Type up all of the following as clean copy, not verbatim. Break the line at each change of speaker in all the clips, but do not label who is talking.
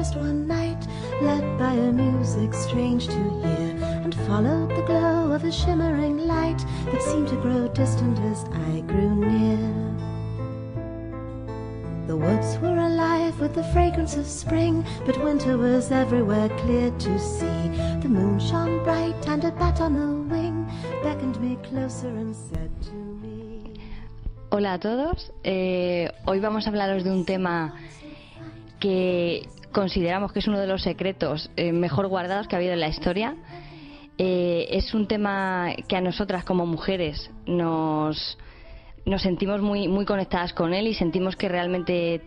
forest one night, led by a music strange to hear, and followed the glow of a shimmering light that seemed to grow distant as I grew near. The woods were alive with the fragrance of spring, but winter was everywhere clear to see. The moon shone bright and a bat on the wing beckoned me closer and said to me.
Hola a todos, hoy vamos a hablaros de un tema que consideramos que es uno de los secretos mejor guardados que ha habido en la historia. Es un tema que a nosotras como mujeres nos sentimos muy conectadas con él y sentimos que realmente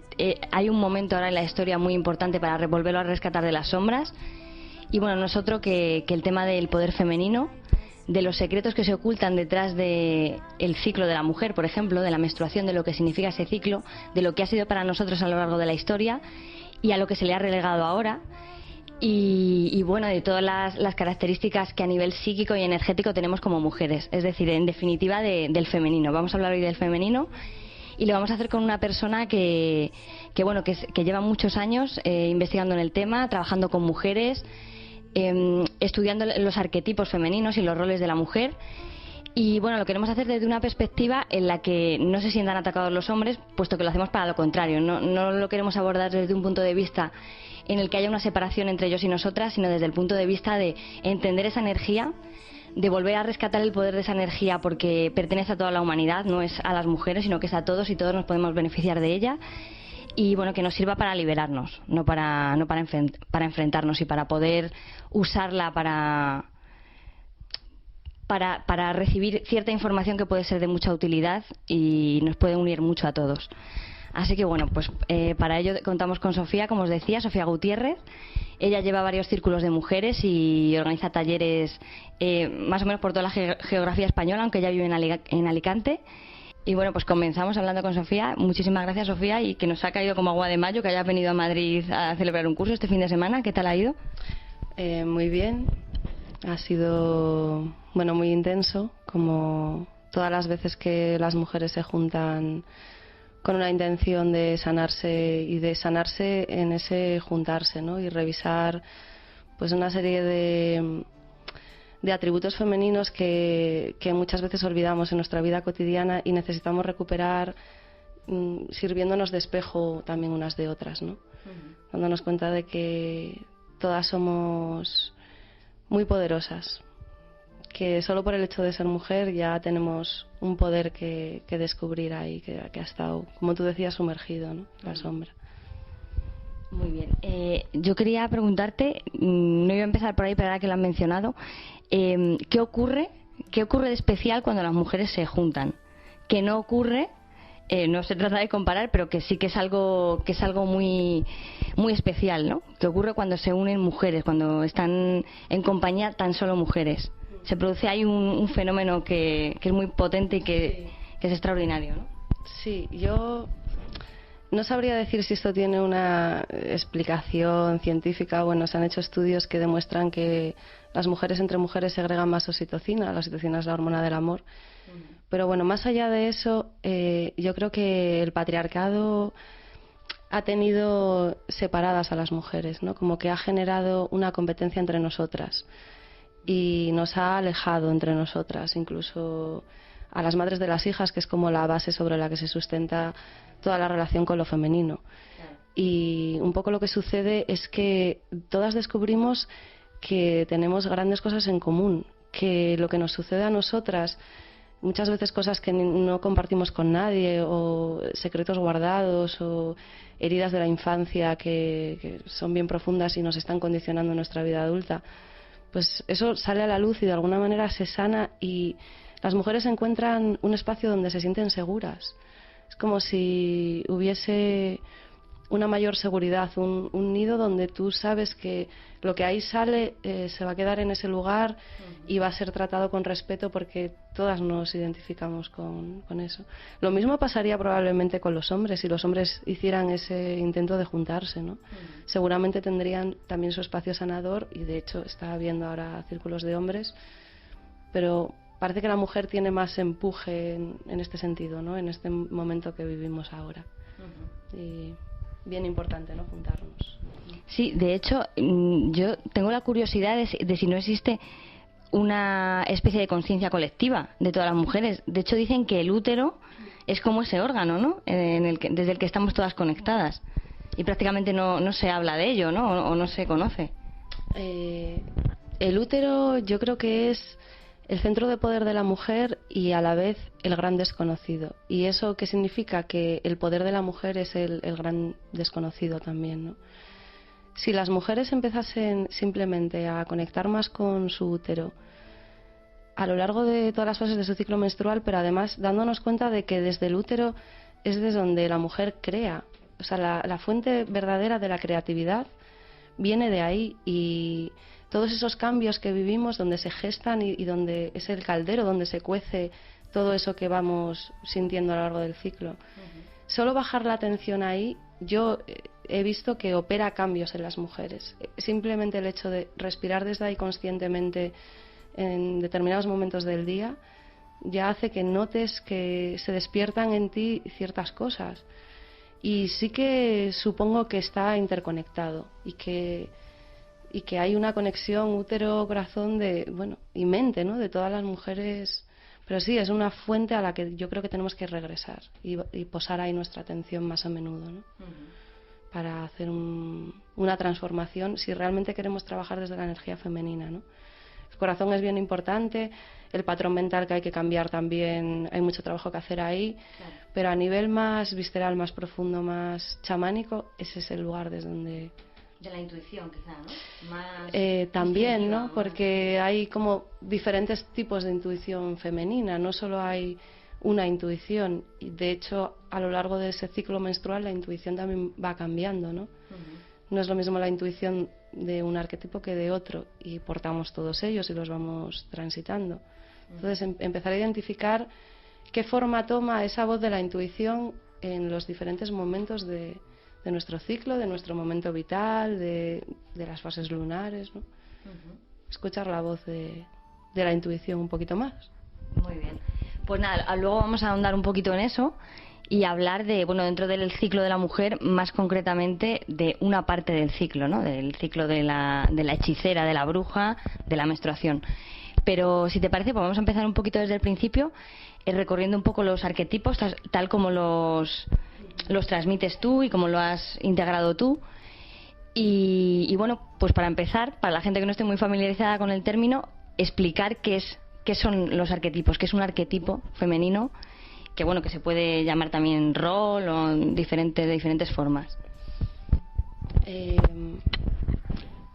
hay un momento ahora en la historia muy importante para volverlo a rescatar de las sombras. Y bueno, nosotros que el tema del poder femenino, de los secretos que se ocultan detrás del ciclo de la mujer, por ejemplo, de la menstruación, de lo que significa ese ciclo, de lo que ha sido para nosotros a lo largo de la historia y a lo que se le ha relegado ahora. Y bueno, de todas las características que a nivel psíquico y energético tenemos como mujeres, es decir, en definitiva del femenino. Vamos a hablar hoy del femenino y lo vamos a hacer con una persona que lleva muchos años investigando en el tema, trabajando con mujeres, estudiando los arquetipos femeninos y los roles de la mujer. Y bueno, lo queremos hacer desde una perspectiva en la que no se sientan atacados los hombres, puesto que lo hacemos para lo contrario. No lo queremos abordar desde un punto de vista en el que haya una separación entre ellos y nosotras, sino desde el punto de vista de entender esa energía, de volver a rescatar el poder de esa energía, porque pertenece a toda la humanidad, no es a las mujeres, sino que es a todos y todos nos podemos beneficiar de ella. Y bueno, que nos sirva para liberarnos, no para enfrentarnos, y para poder usarla para recibir cierta información que puede ser de mucha utilidad y nos puede unir mucho a todos. Así que bueno, pues para ello contamos con Sofía, como os decía, Sofía Gutiérrez. Ella lleva varios círculos de mujeres y organiza talleres más o menos por toda la geografía española, aunque ella vive en Alicante. Y bueno, pues comenzamos hablando con Sofía. Muchísimas gracias, Sofía, y que nos ha caído como agua de mayo que hayas venido a Madrid a celebrar un curso este fin de semana. ¿Qué tal ha ido?
Muy bien. Ha sido muy intenso, como todas las veces que las mujeres se juntan con una intención de sanarse, y de sanarse en ese juntarse, ¿no? Y revisar pues una serie de atributos femeninos que muchas veces olvidamos en nuestra vida cotidiana y necesitamos recuperar sirviéndonos de espejo también unas de otras, ¿no? Dándonos cuenta de que todas somos muy poderosas, que solo por el hecho de ser mujer ya tenemos un poder que descubrir ahí, que ha estado, como tú decías, sumergido, ¿no? La sombra.
Muy bien. Yo quería preguntarte, no iba a empezar por ahí, pero ahora que lo han mencionado, ¿qué ocurre de especial cuando las mujeres se juntan? ¿Qué no ocurre? No se trata de comparar, pero que sí que es algo muy especial, ¿no? ¿Qué ocurre cuando se unen mujeres, cuando están en compañía tan solo mujeres? Se produce ahí un fenómeno que es muy potente y que es extraordinario, ¿no?
Sí, yo no sabría decir si esto tiene una explicación científica. Bueno, se han hecho estudios que demuestran que las mujeres entre mujeres segregan más oxitocina. La oxitocina es la hormona del amor. Pero bueno, más allá de eso, yo creo que el patriarcado ha tenido separadas a las mujeres, ¿no? Como que ha generado una competencia entre nosotras y nos ha alejado entre nosotras, incluso a las madres de las hijas, que es como la base sobre la que se sustenta toda la relación con lo femenino. Y un poco lo que sucede es que todas descubrimos que tenemos grandes cosas en común, que lo que nos sucede a nosotras, muchas veces cosas que no compartimos con nadie, o secretos guardados, o heridas de la infancia que son bien profundas y nos están condicionando nuestra vida adulta, pues eso sale a la luz y de alguna manera se sana, y las mujeres encuentran un espacio donde se sienten seguras. Es como si hubiese una mayor seguridad, un nido donde tú sabes que lo que ahí sale se va a quedar en ese lugar y va a ser tratado con respeto, porque todas nos identificamos con eso. Lo mismo pasaría probablemente con los hombres, si los hombres hicieran ese intento de juntarse, ¿no? Seguramente tendrían también su espacio sanador, y de hecho está habiendo ahora círculos de hombres, pero parece que la mujer tiene más empuje en este sentido, ¿no? En este momento que vivimos ahora. Y bien importante, ¿no? Juntarnos.
Sí, de hecho, yo tengo la curiosidad de si no existe una especie de conciencia colectiva de todas las mujeres. De hecho, dicen que el útero es como ese órgano, ¿no? Desde el que estamos todas conectadas. Y prácticamente no se habla de ello, ¿no? O no se conoce.
El útero yo creo que es el centro de poder de la mujer y a la vez el gran desconocido. ¿Y eso qué significa? Que el poder de la mujer es el gran desconocido también, ¿no? Si las mujeres empezasen simplemente a conectar más con su útero a lo largo de todas las fases de su ciclo menstrual, pero además dándonos cuenta de que desde el útero es desde donde la mujer crea, o sea, la fuente verdadera de la creatividad viene de ahí, y todos esos cambios que vivimos donde se gestan y donde es el caldero donde se cuece todo eso que vamos sintiendo a lo largo del ciclo. Solo bajar la atención ahí, yo he visto que opera cambios en las mujeres. Simplemente el hecho de respirar desde ahí conscientemente en determinados momentos del día ya hace que notes que se despiertan en ti ciertas cosas. Y sí que supongo que está interconectado y que hay una conexión útero-corazón y mente, ¿no? De todas las mujeres. Pero sí, es una fuente a la que yo creo que tenemos que regresar y posar ahí nuestra atención más a menudo, ¿no? Para hacer una transformación si realmente queremos trabajar desde la energía femenina, ¿no? El corazón es bien importante, el patrón mental que hay que cambiar también, hay mucho trabajo que hacer ahí, claro. Pero a nivel más visceral, más profundo, más chamánico, ese es el lugar desde donde...
De la intuición, quizá, ¿no? Más
también, ¿no? Porque hay como diferentes tipos de intuición femenina, no solo hay una intuición, y de hecho a lo largo de ese ciclo menstrual la intuición también va cambiando, ¿no? No es lo mismo la intuición de un arquetipo que de otro, y portamos todos ellos y los vamos transitando. Entonces empezar a identificar qué forma toma esa voz de la intuición en los diferentes momentos de nuestro ciclo, de nuestro momento vital, de las fases lunares, ¿no? Escuchar la voz de la intuición un poquito más.
Muy bien. Pues nada, luego vamos a ahondar un poquito en eso y hablar dentro del ciclo de la mujer, más concretamente de una parte del ciclo, ¿no? Del ciclo de la hechicera, de la bruja, de la menstruación. Pero si te parece, pues vamos a empezar un poquito desde el principio, recorriendo un poco los arquetipos, tal como los transmites tú y como lo has integrado tú. Y bueno, pues para empezar, para la gente que no esté muy familiarizada con el término, explicar qué son los arquetipos, qué es un arquetipo femenino, que que se puede llamar también rol o de diferentes formas.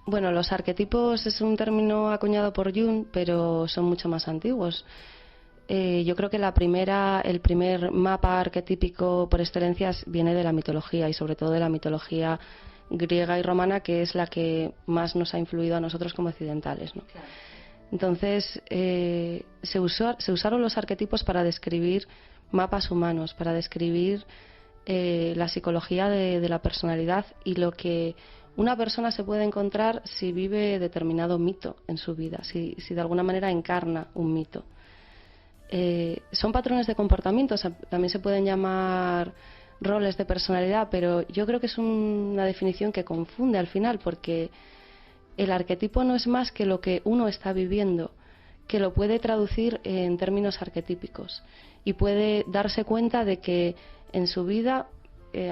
Los arquetipos es un término acuñado por Jung, pero son mucho más antiguos. Yo creo que el primer mapa arquetípico por excelencia viene de la mitología, y sobre todo de la mitología griega y romana, que es la que más nos ha influido a nosotros como occidentales, ¿no? Claro. Entonces se usaron los arquetipos para describir mapas humanos, para describir la psicología de la personalidad y lo que una persona se puede encontrar si vive determinado mito en su vida, si de alguna manera encarna un mito. Son patrones de comportamiento, o sea, también se pueden llamar roles de personalidad, pero yo creo que es una definición que confunde al final, porque el arquetipo no es más que lo que uno está viviendo, que lo puede traducir en términos arquetípicos y puede darse cuenta de que en su vida,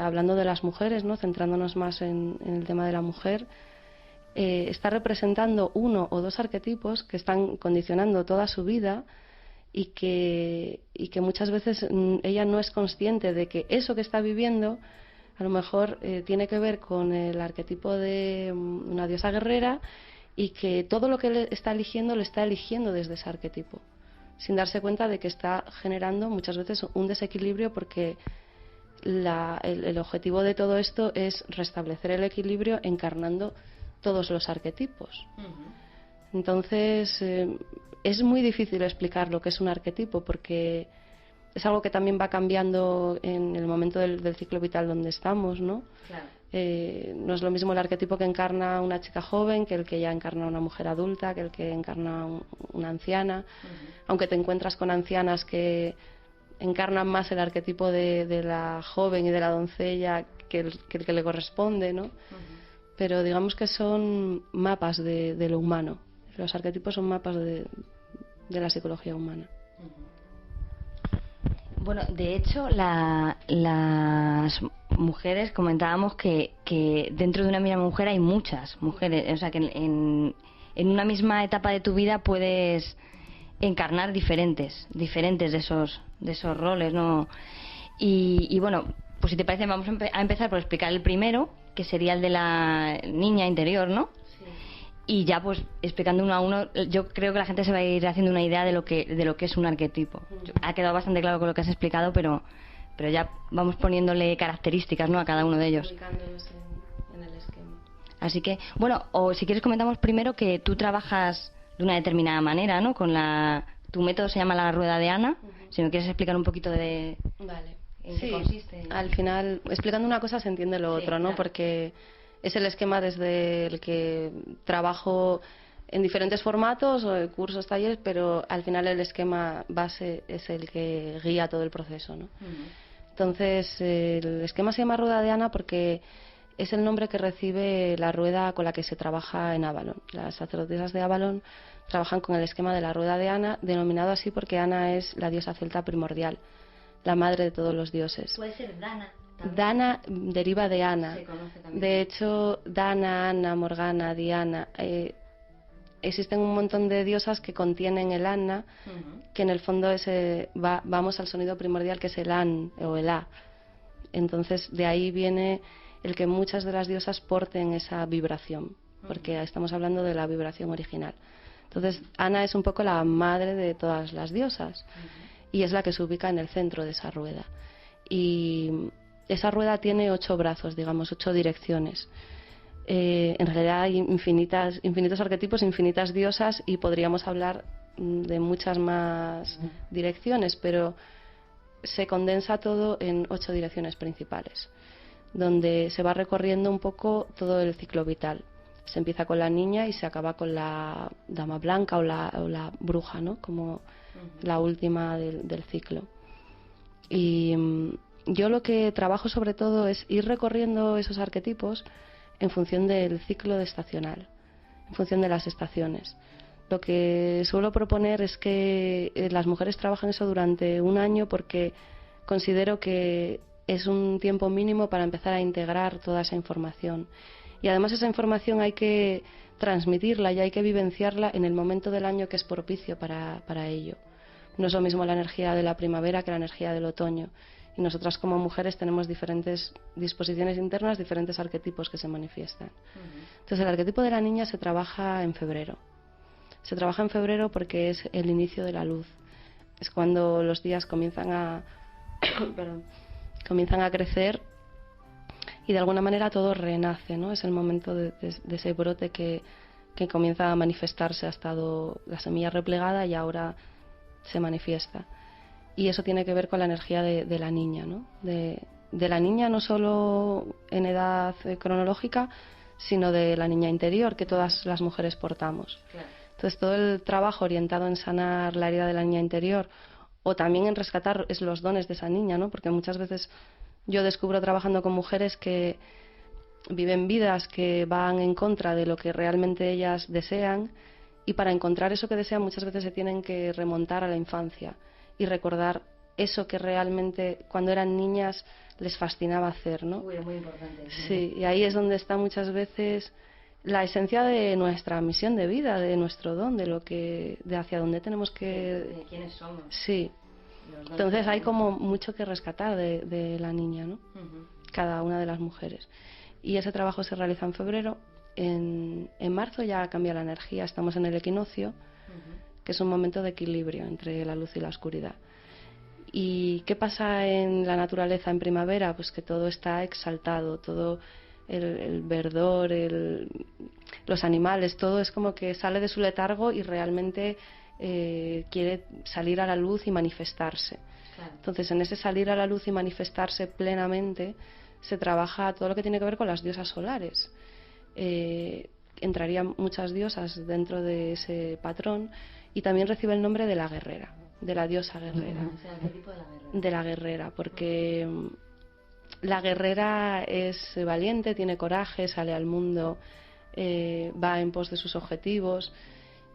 hablando de las mujeres, ¿no? Centrándonos más en el tema de la mujer, está representando uno o dos arquetipos que están condicionando toda su vida y que muchas veces ella no es consciente de que eso que está viviendo a lo mejor tiene que ver con el arquetipo de una diosa guerrera, y que todo lo que le está eligiendo lo está eligiendo desde ese arquetipo, sin darse cuenta de que está generando muchas veces un desequilibrio, porque el objetivo de todo esto es restablecer el equilibrio encarnando todos los arquetipos. Entonces es muy difícil explicar lo que es un arquetipo, porque es algo que también va cambiando en el momento del ciclo vital donde estamos, ¿no? Claro. No es lo mismo el arquetipo que encarna una chica joven que el que ya encarna una mujer adulta, que el que encarna una anciana. Aunque te encuentras con ancianas que encarnan más el arquetipo de la joven y de la doncella que el que le corresponde, ¿no? pero digamos que son mapas de lo humano. Los arquetipos son mapas de la psicología humana.
Bueno, de hecho, las mujeres, comentábamos que dentro de una misma mujer hay muchas mujeres, o sea, que en una misma etapa de tu vida puedes encarnar diferentes de esos roles, ¿no? Y bueno, pues si te parece, vamos a empezar por explicar el primero, que sería el de la niña interior, ¿no? Y ya pues explicando uno a uno, yo creo que la gente se va a ir haciendo una idea de lo que es un arquetipo. Ha quedado bastante claro con lo que has explicado, pero ya vamos poniéndole características, ¿no?, a cada uno de ellos.
Ubicándolos en el esquema.
Así que, bueno, o si quieres comentamos primero que tú trabajas de una determinada manera, ¿no? Tu método se llama la rueda de Ana. Si me quieres explicar un poquito de...
Vale.
¿En qué consiste?
Al final, explicando una cosa se entiende lo otro, ¿no?
Claro.
Porque es el esquema desde el que trabajo en diferentes formatos, o cursos, talleres, pero al final el esquema base es el que guía todo el proceso, ¿no? Entonces, el esquema se llama rueda de Ana porque es el nombre que recibe la rueda con la que se trabaja en Avalon. Las sacerdotisas de Avalon trabajan con el esquema de la rueda de Ana, denominado así porque Ana es la diosa celta primordial, la madre de todos los dioses.
Puede ser Dana.
Dana deriva de Ana.
Se conoce también.
De hecho, Dana, Ana, Morgana, Diana, existen un montón de diosas que contienen el Ana, que en el fondo vamos al sonido primordial, que es el An o el A. Entonces, de ahí viene el que muchas de las diosas porten esa vibración, porque estamos hablando de la vibración original. Entonces, Ana es un poco la madre de todas las diosas y es la que se ubica en el centro de esa rueda. Y esa rueda tiene 8 brazos, digamos, 8 direcciones. En realidad hay infinitos arquetipos, infinitas diosas, y podríamos hablar de muchas más direcciones, pero se condensa todo en 8 direcciones principales, donde se va recorriendo un poco todo el ciclo vital. Se empieza con la niña y se acaba con la dama blanca o la bruja, ¿no? Como la última del ciclo. Y yo lo que trabajo sobre todo es ir recorriendo esos arquetipos en función del ciclo estacional, en función de las estaciones. Lo que suelo proponer es que las mujeres trabajen eso durante un año, porque considero que es un tiempo mínimo para empezar a integrar toda esa información. Y además esa información hay que transmitirla y hay que vivenciarla en el momento del año que es propicio para ello. No es lo mismo la energía de la primavera que la energía del otoño. Y nosotras como mujeres tenemos diferentes disposiciones internas, diferentes arquetipos que se manifiestan. Entonces el arquetipo de la niña se trabaja en febrero. Se trabaja en febrero porque es el inicio de la luz. Es cuando los días comienzan a crecer y de alguna manera todo renace, ¿no? Es el momento de ese brote que comienza a manifestarse. Ha estado la semilla replegada y ahora se manifiesta. Y eso tiene que ver con la energía de la niña, ¿no? De la niña no solo en edad cronológica, sino de la niña interior que todas las mujeres portamos. Claro. Entonces todo el trabajo orientado en sanar la herida de la niña interior, o también en rescatar los dones de esa niña, ¿no? Porque muchas veces yo descubro trabajando con mujeres que viven vidas que van en contra de lo que realmente ellas desean, y para encontrar eso que desean muchas veces se tienen que remontar a la infancia y recordar eso que realmente cuando eran niñas les fascinaba hacer, ¿no?
Uy, muy importante.
Sí, y ahí es donde está muchas veces la esencia de nuestra misión de vida, de nuestro don, de hacia dónde tenemos que...
De quiénes somos.
Sí. Entonces hay como mucho que rescatar de la niña, ¿no? Cada una de las mujeres. Y ese trabajo se realiza en febrero. En marzo ya cambia la energía, estamos en el equinoccio, que es un momento de equilibrio entre la luz y la oscuridad. ¿Y qué pasa en la naturaleza en primavera? Pues que todo está exaltado, todo el verdor, los animales, todo es como que sale de su letargo y realmente quiere salir a la luz y manifestarse. Claro. Entonces, en ese salir a la luz y manifestarse plenamente se trabaja todo lo que tiene que ver con las diosas solares. Entrarían muchas diosas dentro de ese patrón, y también recibe el nombre de la guerrera, de la diosa guerrera.
O sea, ¿qué tipo de la guerrera?
De la guerrera, porque la guerrera es valiente, tiene coraje, sale al mundo, va en pos de sus objetivos,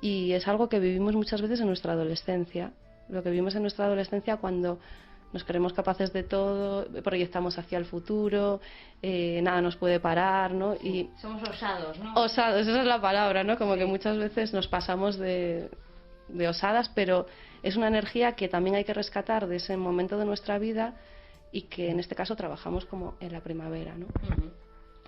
y es algo que vivimos muchas veces en nuestra adolescencia. Lo que vivimos en nuestra adolescencia cuando nos creemos capaces de todo, proyectamos hacia el futuro, nada nos puede parar, ¿no?
Sí, y somos osados, ¿no?
Osados, esa es la palabra, ¿no? Como
sí.
Que muchas veces nos pasamos de osadas, pero es una energía que también hay que rescatar de ese momento de nuestra vida y que en este caso trabajamos como en la primavera, ¿no?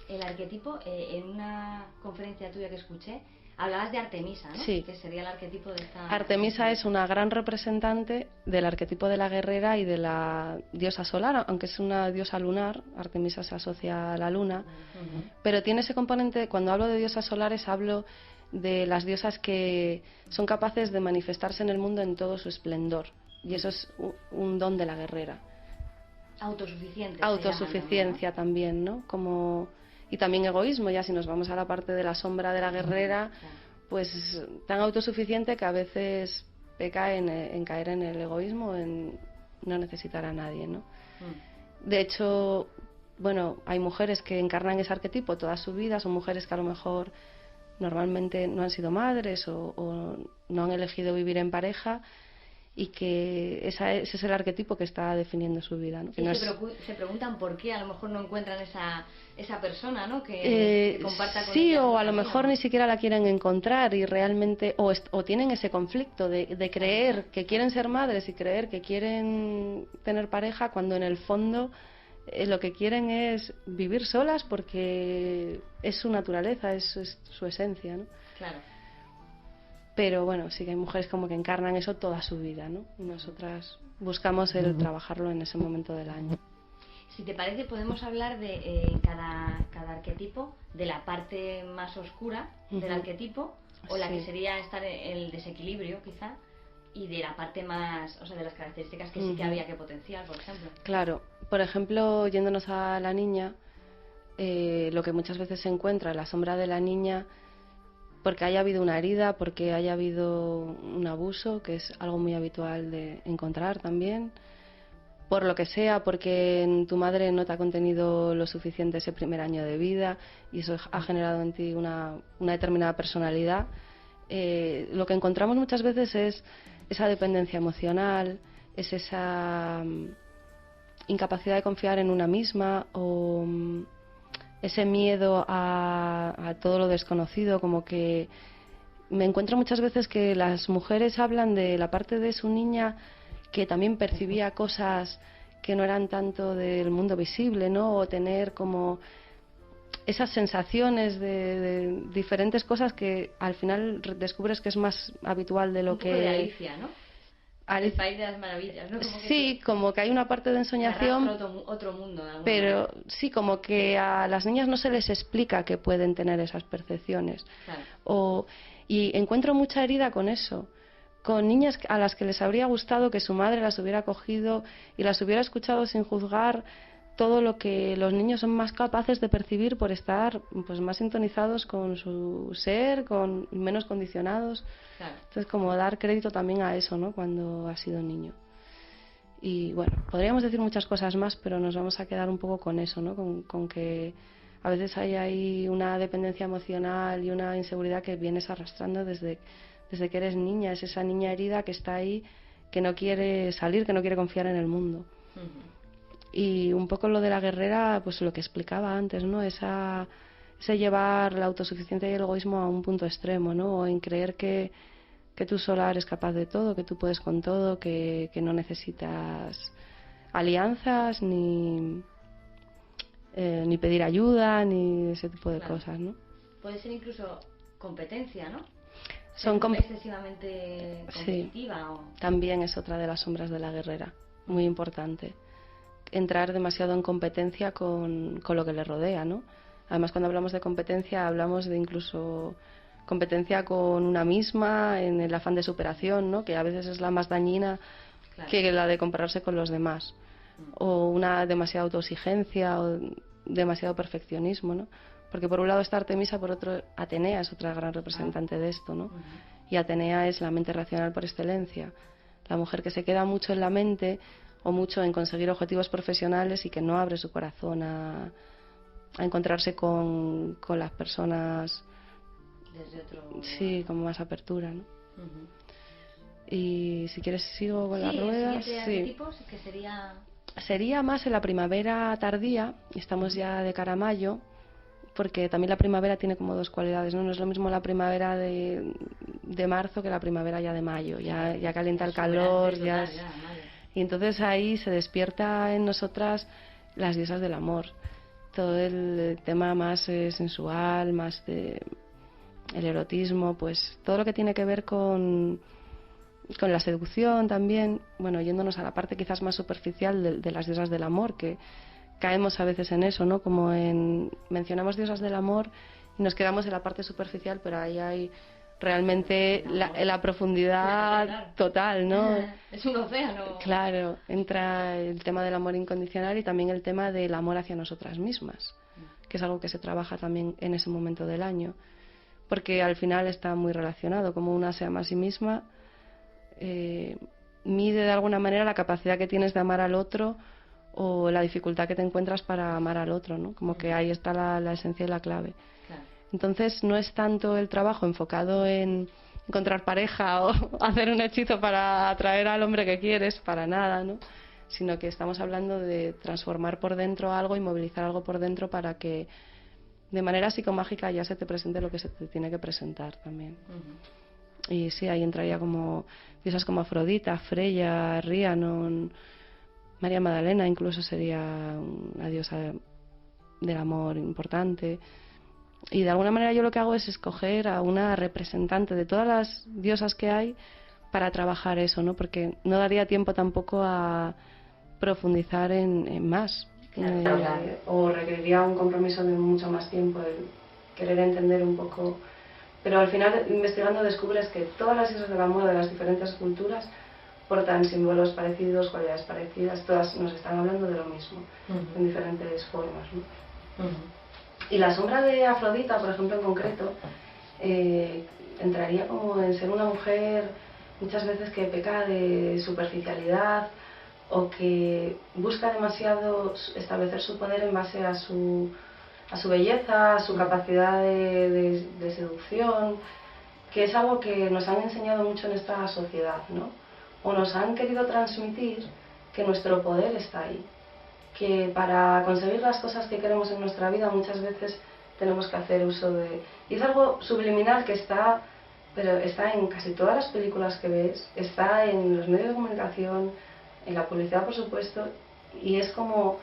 El arquetipo, en una conferencia tuya que escuché, hablabas de Artemisa, ¿no?
Sí.
Que sería el arquetipo de esta...
Artemisa es una gran representante del arquetipo de la guerrera y de la diosa solar, aunque es una diosa lunar. Artemisa se asocia a la luna, pero tiene ese componente. Cuando hablo de diosas solares hablo de las diosas que son capaces de manifestarse en el mundo en todo su esplendor, y eso es un don de la guerrera. Autosuficiencia también, ¿no? Como... Y también egoísmo, ya si nos vamos a la parte de la sombra de la guerrera, pues tan autosuficiente que a veces peca en caer en el egoísmo, en no necesitar a nadie, ¿no? De hecho, bueno, hay mujeres que encarnan ese arquetipo toda su vida, son mujeres que a lo mejor normalmente no han sido madres o no han elegido vivir en pareja, y que ese es el arquetipo que está definiendo su vida, ¿no?
Sí,
no
se preguntan por qué a lo mejor no encuentran esa persona, ¿no? Que comparta con
sí,
ellas
o a lo
vida,
mejor
¿no?
ni siquiera la quieren encontrar y realmente o tienen ese conflicto de creer que quieren ser madres y creer que quieren tener pareja, cuando en el fondo lo que quieren es vivir solas porque es su naturaleza, es su esencia, ¿no?
Claro.
Pero bueno, sí que hay mujeres como que encarnan eso toda su vida, ¿no? Y nosotras buscamos el trabajarlo en ese momento del año.
Si te parece, podemos hablar de cada arquetipo, de la parte más oscura del arquetipo, o la que sería estar en el desequilibrio, quizá, y de la parte más, o sea, de las características que sí que había que potenciar, por ejemplo.
Claro, por ejemplo, yéndonos a la niña, lo que muchas veces se encuentra en la sombra de la niña, porque haya habido una herida, porque haya habido un abuso, que es algo muy habitual de encontrar también, por lo que sea, porque tu madre no te ha contenido lo suficiente ese primer año de vida y eso ha generado en ti una determinada personalidad. Lo que encontramos muchas veces es esa dependencia emocional, es esa incapacidad de confiar en una misma, o ese miedo a todo lo desconocido. Como que me encuentro muchas veces que las mujeres hablan de la parte de su niña que también percibía cosas que no eran tanto del mundo visible, ¿no? O tener como esas sensaciones de diferentes cosas que al final descubres que es más habitual de lo
un
que...
poco de Alicia, ¿no? El País de las Maravillas, ¿no? Como que
sí, como que hay una parte de ensoñación,
otro mundo,
pero
manera.
Sí, como que a las niñas no se les explica que pueden tener esas percepciones.
Claro.
Y encuentro mucha herida con eso, con niñas a las que les habría gustado que su madre las hubiera cogido y las hubiera escuchado sin juzgar todo lo que los niños son más capaces de percibir por estar pues más sintonizados con su ser, con menos condicionados.
Claro.
Entonces, como dar crédito también a eso, ¿no? Cuando has sido niño. Y bueno, podríamos decir muchas cosas más, pero nos vamos a quedar un poco con eso, ¿no? Con que a veces hay ahí una dependencia emocional y una inseguridad que vienes arrastrando desde que eres niña. Es esa niña herida que está ahí, que no quiere salir, que no quiere confiar en el mundo. Y un poco lo de la guerrera, pues lo que explicaba antes, ¿no? Ese llevar la autosuficiencia y el egoísmo a un punto extremo, ¿no? O en creer que tú sola eres capaz de todo, que tú puedes con todo, que no necesitas alianzas, ni pedir ayuda, ni ese tipo de cosas, ¿no?
Puede ser incluso competencia, ¿no?
Son
excesivamente competitiva.
Sí,
o...
también es otra de las sombras de la guerrera, muy importante. Entrar demasiado en competencia con lo que le rodea, ¿no? Además, cuando hablamos de competencia, hablamos de incluso competencia con una misma, en el afán de superación, ¿no? Que a veces es la más dañina que la de compararse con los demás. O una demasiada autoexigencia o demasiado perfeccionismo, ¿no? Porque por un lado está Artemisa, por otro Atenea es otra gran representante de esto, ¿no? Y Atenea es la mente racional por excelencia. La mujer que se queda mucho en la mente, o mucho en conseguir objetivos profesionales y que no abre su corazón a encontrarse con las personas
desde otro
sí, con más apertura, ¿no?
Uh-huh.
Y si quieres sigo con las ruedas.
Sí. Tipos, que
sería más en la primavera tardía, y estamos ya de cara a mayo, porque también la primavera tiene como dos cualidades, ¿no? No es lo mismo la primavera de marzo que la primavera ya de mayo, ya calienta el calor, y entonces ahí se despierta en nosotras las diosas del amor, todo el tema más sensual, más de el erotismo, pues todo lo que tiene que ver con la seducción también, bueno, yéndonos a la parte quizás más superficial de las diosas del amor, que caemos a veces en eso, ¿no? Como mencionamos diosas del amor y nos quedamos en la parte superficial, pero ahí hay realmente la profundidad total, ¿no?
Es un océano.
Claro, entra el tema del amor incondicional y también el tema del amor hacia nosotras mismas, que es algo que se trabaja también en ese momento del año, porque al final está muy relacionado, como una se ama a sí misma, mide de alguna manera la capacidad que tienes de amar al otro o la dificultad que te encuentras para amar al otro, ¿no? Como que ahí está la esencia y la clave.
Claro.
Entonces no es tanto el trabajo enfocado en encontrar pareja o hacer un hechizo para atraer al hombre que quieres, para nada, ¿no? Sino que estamos hablando de transformar por dentro algo y movilizar algo por dentro para que de manera psicomágica ya se te presente lo que se te tiene que presentar también. Uh-huh. Y sí, ahí entraría como diosas como Afrodita, Freya, Rhiannon, María Magdalena incluso sería una diosa del amor importante. Y de alguna manera yo lo que hago es escoger a una representante de todas las diosas que hay para trabajar eso, ¿no? Porque no daría tiempo tampoco a profundizar en más. Claro. O requeriría un compromiso de mucho más tiempo, el querer entender un poco. Pero al final, investigando, descubres que todas las diosas del amor de las diferentes culturas portan símbolos parecidos, cualidades parecidas, todas nos están hablando de lo mismo, uh-huh, en diferentes formas, ¿no? Uh-huh. Y la sombra de Afrodita, por ejemplo, en concreto, entraría como en ser una mujer muchas veces que peca de superficialidad o que busca demasiado establecer su poder en base a su belleza, a su capacidad de seducción, que es algo que nos han enseñado mucho en esta sociedad, ¿no? O nos han querido transmitir que nuestro poder está ahí, que para conseguir las cosas que queremos en nuestra vida muchas veces tenemos que hacer uso de... Y es algo subliminal que está, pero está en casi todas las películas que ves, está en los medios de comunicación, en la publicidad por supuesto, y es como...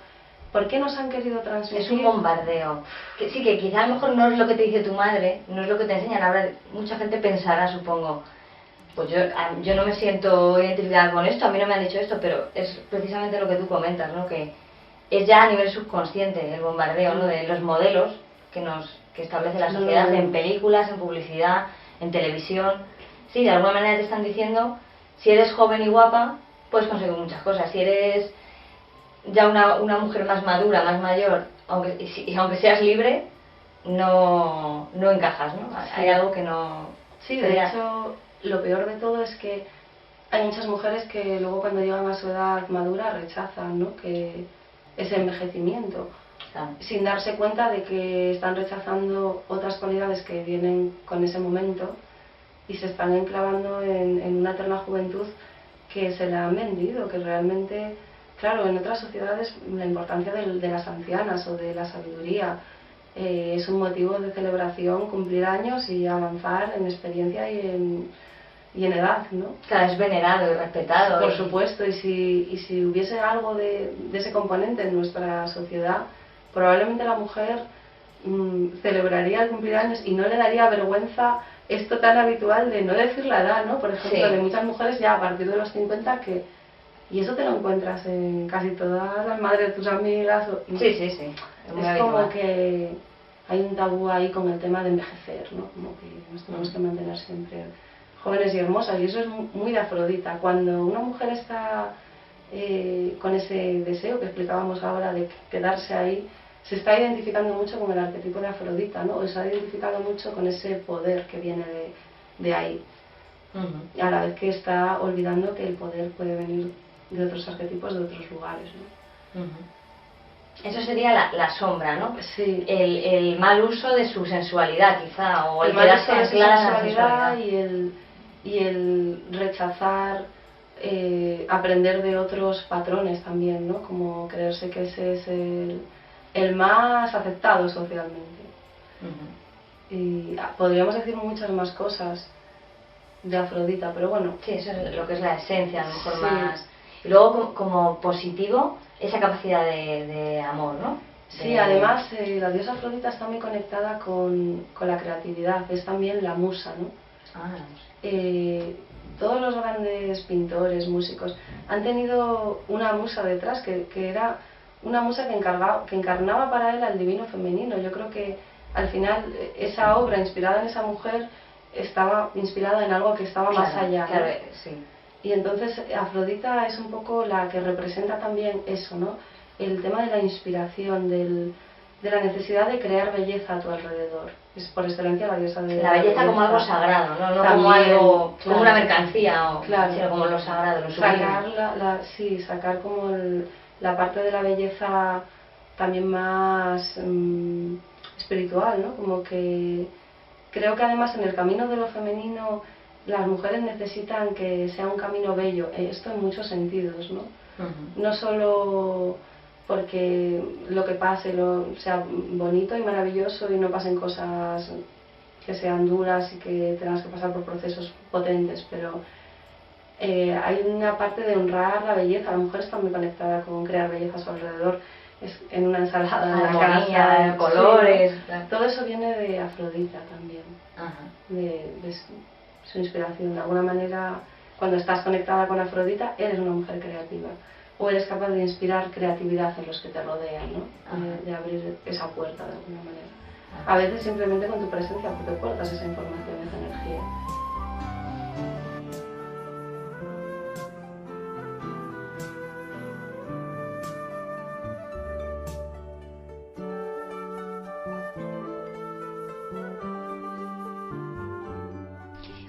¿Por qué nos han querido transmitir?
Es un bombardeo. Que sí, que quizá a lo mejor no es lo que te dice tu madre, no es lo que te enseñan. Ahora mucha gente pensará, supongo, pues yo no me siento identificada con esto, a mí no me han dicho esto, pero es precisamente lo que tú comentas, ¿no? Que es ya a nivel subconsciente el bombardeo, ¿no? De los modelos que establece la sociedad en películas, en publicidad, en televisión. Sí, de alguna manera te están diciendo, si eres joven y guapa, puedes conseguir muchas cosas. Si eres ya una mujer más madura, más mayor, aunque seas libre, no encajas, ¿no? Sí. Hay algo que no...
Sí, de hecho, lo peor de todo es que hay muchas mujeres que luego cuando llegan a su edad madura rechazan, ¿no? Que ese envejecimiento, claro, sin darse cuenta de que están rechazando otras cualidades que vienen con ese momento y se están enclavando en una eterna juventud que se la han vendido, que realmente... Claro, en otras sociedades la importancia de las ancianas o de la sabiduría es un motivo de celebración, cumplir años y avanzar en experiencia y en edad, ¿no?
Claro, es venerado y respetado.
Por supuesto, y si hubiese algo de ese componente en nuestra sociedad, probablemente la mujer celebraría el cumplir años y no le daría vergüenza esto tan habitual de no decir la edad, ¿no? Por ejemplo, sí, de muchas mujeres ya a partir de los 50 que... Y eso te lo encuentras en casi todas las madres de tus amigas.
Sí.
Es como que hay un tabú ahí con el tema de envejecer, ¿no? Como que nos tenemos que mantener siempre jóvenes y hermosas. Y eso es muy de Afrodita. Cuando una mujer está con ese deseo que explicábamos ahora de quedarse ahí, se está identificando mucho con el arquetipo de Afrodita, ¿no? O se ha identificado mucho con ese poder que viene de ahí. Uh-huh. A la vez que está olvidando que el poder puede venir de otros arquetipos de otros lugares, ¿no?
Eso sería la sombra, ¿no?
Sí.
El mal uso de su sensualidad, quizá, o el
mal
quedarse
uso de su
anclada en la
sensualidad
sensualidad.
y el rechazar, aprender de otros patrones también, ¿no? Como creerse que ese es el más aceptado socialmente. Y podríamos decir muchas más cosas de Afrodita, pero bueno.
Sí, eso es lo que es la esencia, a lo mejor
Sí.
más. Y luego, como positivo, esa capacidad de amor, ¿no?
Sí, además la diosa Afrodita está muy conectada con la creatividad, es también la musa, ¿no?
Ah, la musa.
Todos los grandes pintores, músicos, han tenido una musa detrás que era una musa que encarnaba para él al divino femenino. Yo creo que al final esa obra inspirada en esa mujer estaba inspirada en algo que estaba más allá, ¿no?
Claro, sí.
Y entonces Afrodita es un poco la que representa también eso, ¿no? El tema de la inspiración, de la necesidad de crear belleza a tu alrededor. Es por excelencia la diosa de
la belleza como algo sagrado, no
también,
como algo,
claro,
como una mercancía,
claro,
sino como lo sagrado, lo sublime.
Sacar como la parte de la belleza también más espiritual, ¿no? Como que creo que además en el camino de lo femenino las mujeres necesitan que sea un camino bello, esto en muchos sentidos, ¿no? No solo porque lo que pase sea bonito y maravilloso y no pasen cosas que sean duras y que tengas que pasar por procesos potentes, pero hay una parte de honrar la belleza. La mujer está muy conectada con crear belleza a su alrededor, en una ensalada, en la casa,
colores,
sí, ¿no? Todo eso viene de Afrodita también. De su inspiración. De alguna manera, cuando estás conectada con Afrodita, eres una mujer creativa. O eres capaz de inspirar creatividad en los que te rodean, ¿no? De abrir esa puerta de alguna manera. A veces simplemente con tu presencia, porque portas esa información, esa energía.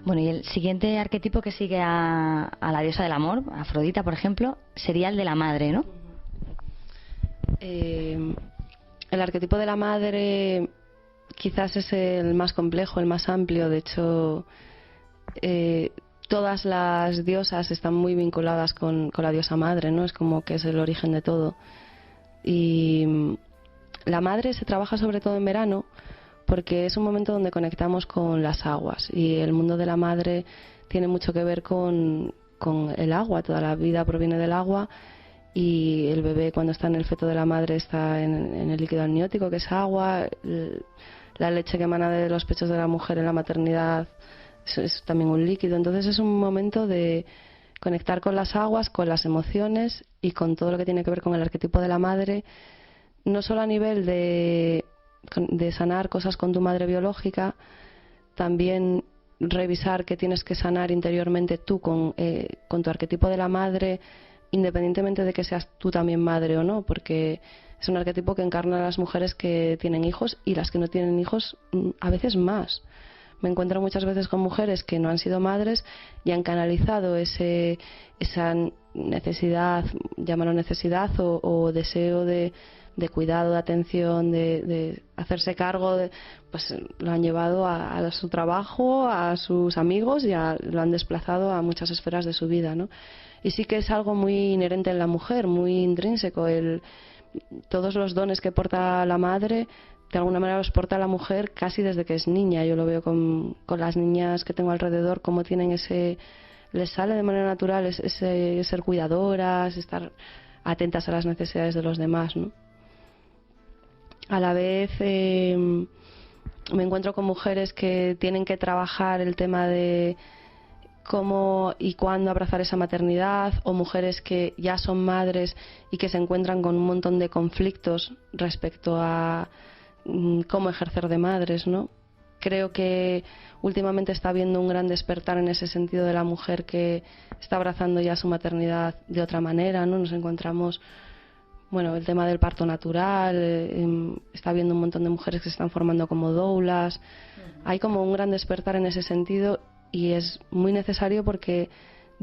Bueno, y el siguiente arquetipo que sigue a la diosa del amor, Afrodita, por ejemplo, sería el de la madre, ¿no?
El arquetipo de la madre quizás es el más complejo, el más amplio. De hecho, todas las diosas están muy vinculadas con la diosa madre, ¿no? Es como que es el origen de todo. Y la madre se trabaja sobre todo en verano, porque es un momento donde conectamos con las aguas, y el mundo de la madre tiene mucho que ver con el agua. Toda la vida proviene del agua, y el bebé, cuando está en el feto de la madre, está en el líquido amniótico, que es agua. La leche que emana de los pechos de la mujer en la maternidad es también un líquido. Entonces es un momento de conectar con las aguas, con las emociones y con todo lo que tiene que ver con el arquetipo de la madre, no solo a nivel de sanar cosas con tu madre biológica, también revisar que tienes que sanar interiormente tú con tu arquetipo de la madre, independientemente de que seas tú también madre o no, porque es un arquetipo que encarna a las mujeres que tienen hijos, y las que no tienen hijos a veces más. Me encuentro muchas veces con mujeres que no han sido madres y han canalizado esa necesidad, llámalo necesidad, o deseo de cuidado, de atención, de hacerse cargo, pues lo han llevado a su trabajo, a sus amigos, y lo han desplazado a muchas esferas de su vida, ¿no? Y sí que es algo muy inherente en la mujer, muy intrínseco. Todos los dones que porta la madre, de alguna manera los porta la mujer casi desde que es niña. Yo lo veo con las niñas que tengo alrededor, cómo tienen les sale de manera natural ese ser cuidadoras, estar atentas a las necesidades de los demás, ¿no? A la vez me encuentro con mujeres que tienen que trabajar el tema de cómo y cuándo abrazar esa maternidad, o mujeres que ya son madres y que se encuentran con un montón de conflictos respecto a cómo ejercer de madres, ¿no? Creo que últimamente está habiendo un gran despertar en ese sentido de la mujer que está abrazando ya su maternidad de otra manera, ¿no? Nos encontramos, bueno, el tema del parto natural, está habiendo un montón de mujeres que se están formando como doulas. Hay como un gran despertar en ese sentido, y es muy necesario porque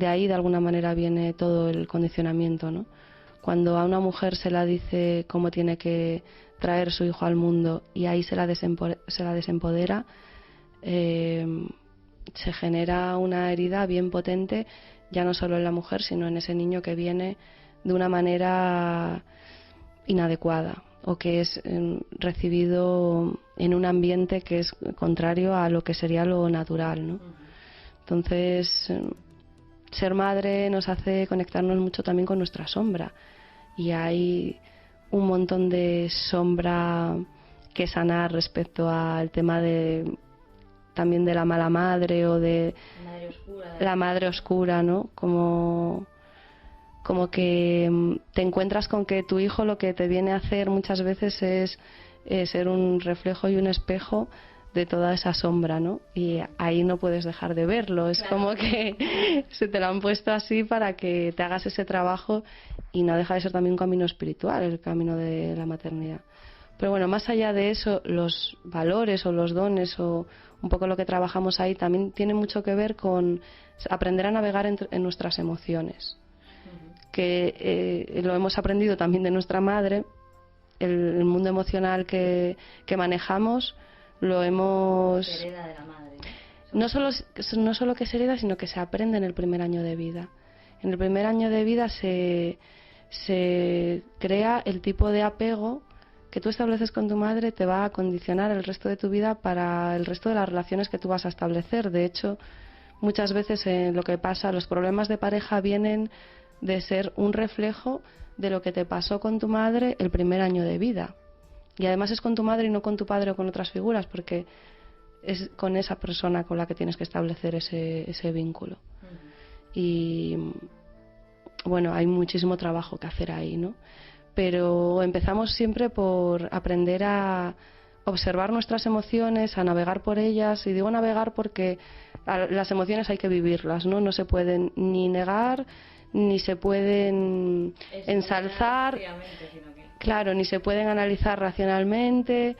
de ahí de alguna manera viene todo el condicionamiento, ¿no? Cuando a una mujer se la dice cómo tiene que traer su hijo al mundo y ahí se la desempodera, se genera una herida bien potente, ya no solo en la mujer, sino en ese niño que viene de una manera inadecuada o que es recibido en un ambiente que es contrario a lo que sería lo natural, ¿no? Entonces, ser madre nos hace conectarnos mucho también con nuestra sombra y hay un montón de sombra que sanar respecto al tema de también de la mala madre o de la madre oscura, ¿no? Como que te encuentras con que tu hijo lo que te viene a hacer muchas veces es ser un reflejo y un espejo de toda esa sombra, ¿no? Y ahí no puedes dejar de verlo. Es claro, como que se te lo han puesto así para que te hagas ese trabajo y no deja de ser también un camino espiritual, el camino de la maternidad. Pero bueno, más allá de eso, los valores o los dones o un poco lo que trabajamos ahí también tiene mucho que ver con aprender a navegar en nuestras emociones. Que lo hemos aprendido también de nuestra madre, el mundo emocional que manejamos lo hemos...
Se hereda de la madre.
No solo que se hereda, sino que se aprende en el primer año de vida. En el primer año de vida se crea el tipo de apego que tú estableces con tu madre, te va a condicionar el resto de tu vida para el resto de las relaciones que tú vas a establecer. De hecho, muchas veces lo que pasa, los problemas de pareja vienen de ser un reflejo de lo que te pasó con tu madre el primer año de vida. Y además es con tu madre y no con tu padre o con otras figuras, porque es con esa persona con la que tienes que establecer ese vínculo. Y bueno, hay muchísimo trabajo que hacer ahí, ¿no? Pero empezamos siempre por aprender a observar nuestras emociones, a navegar por ellas. Y digo navegar porque las emociones hay que vivirlas, ¿no? No se pueden ni negar, ni se pueden ensalzar, claro, ni se pueden analizar racionalmente,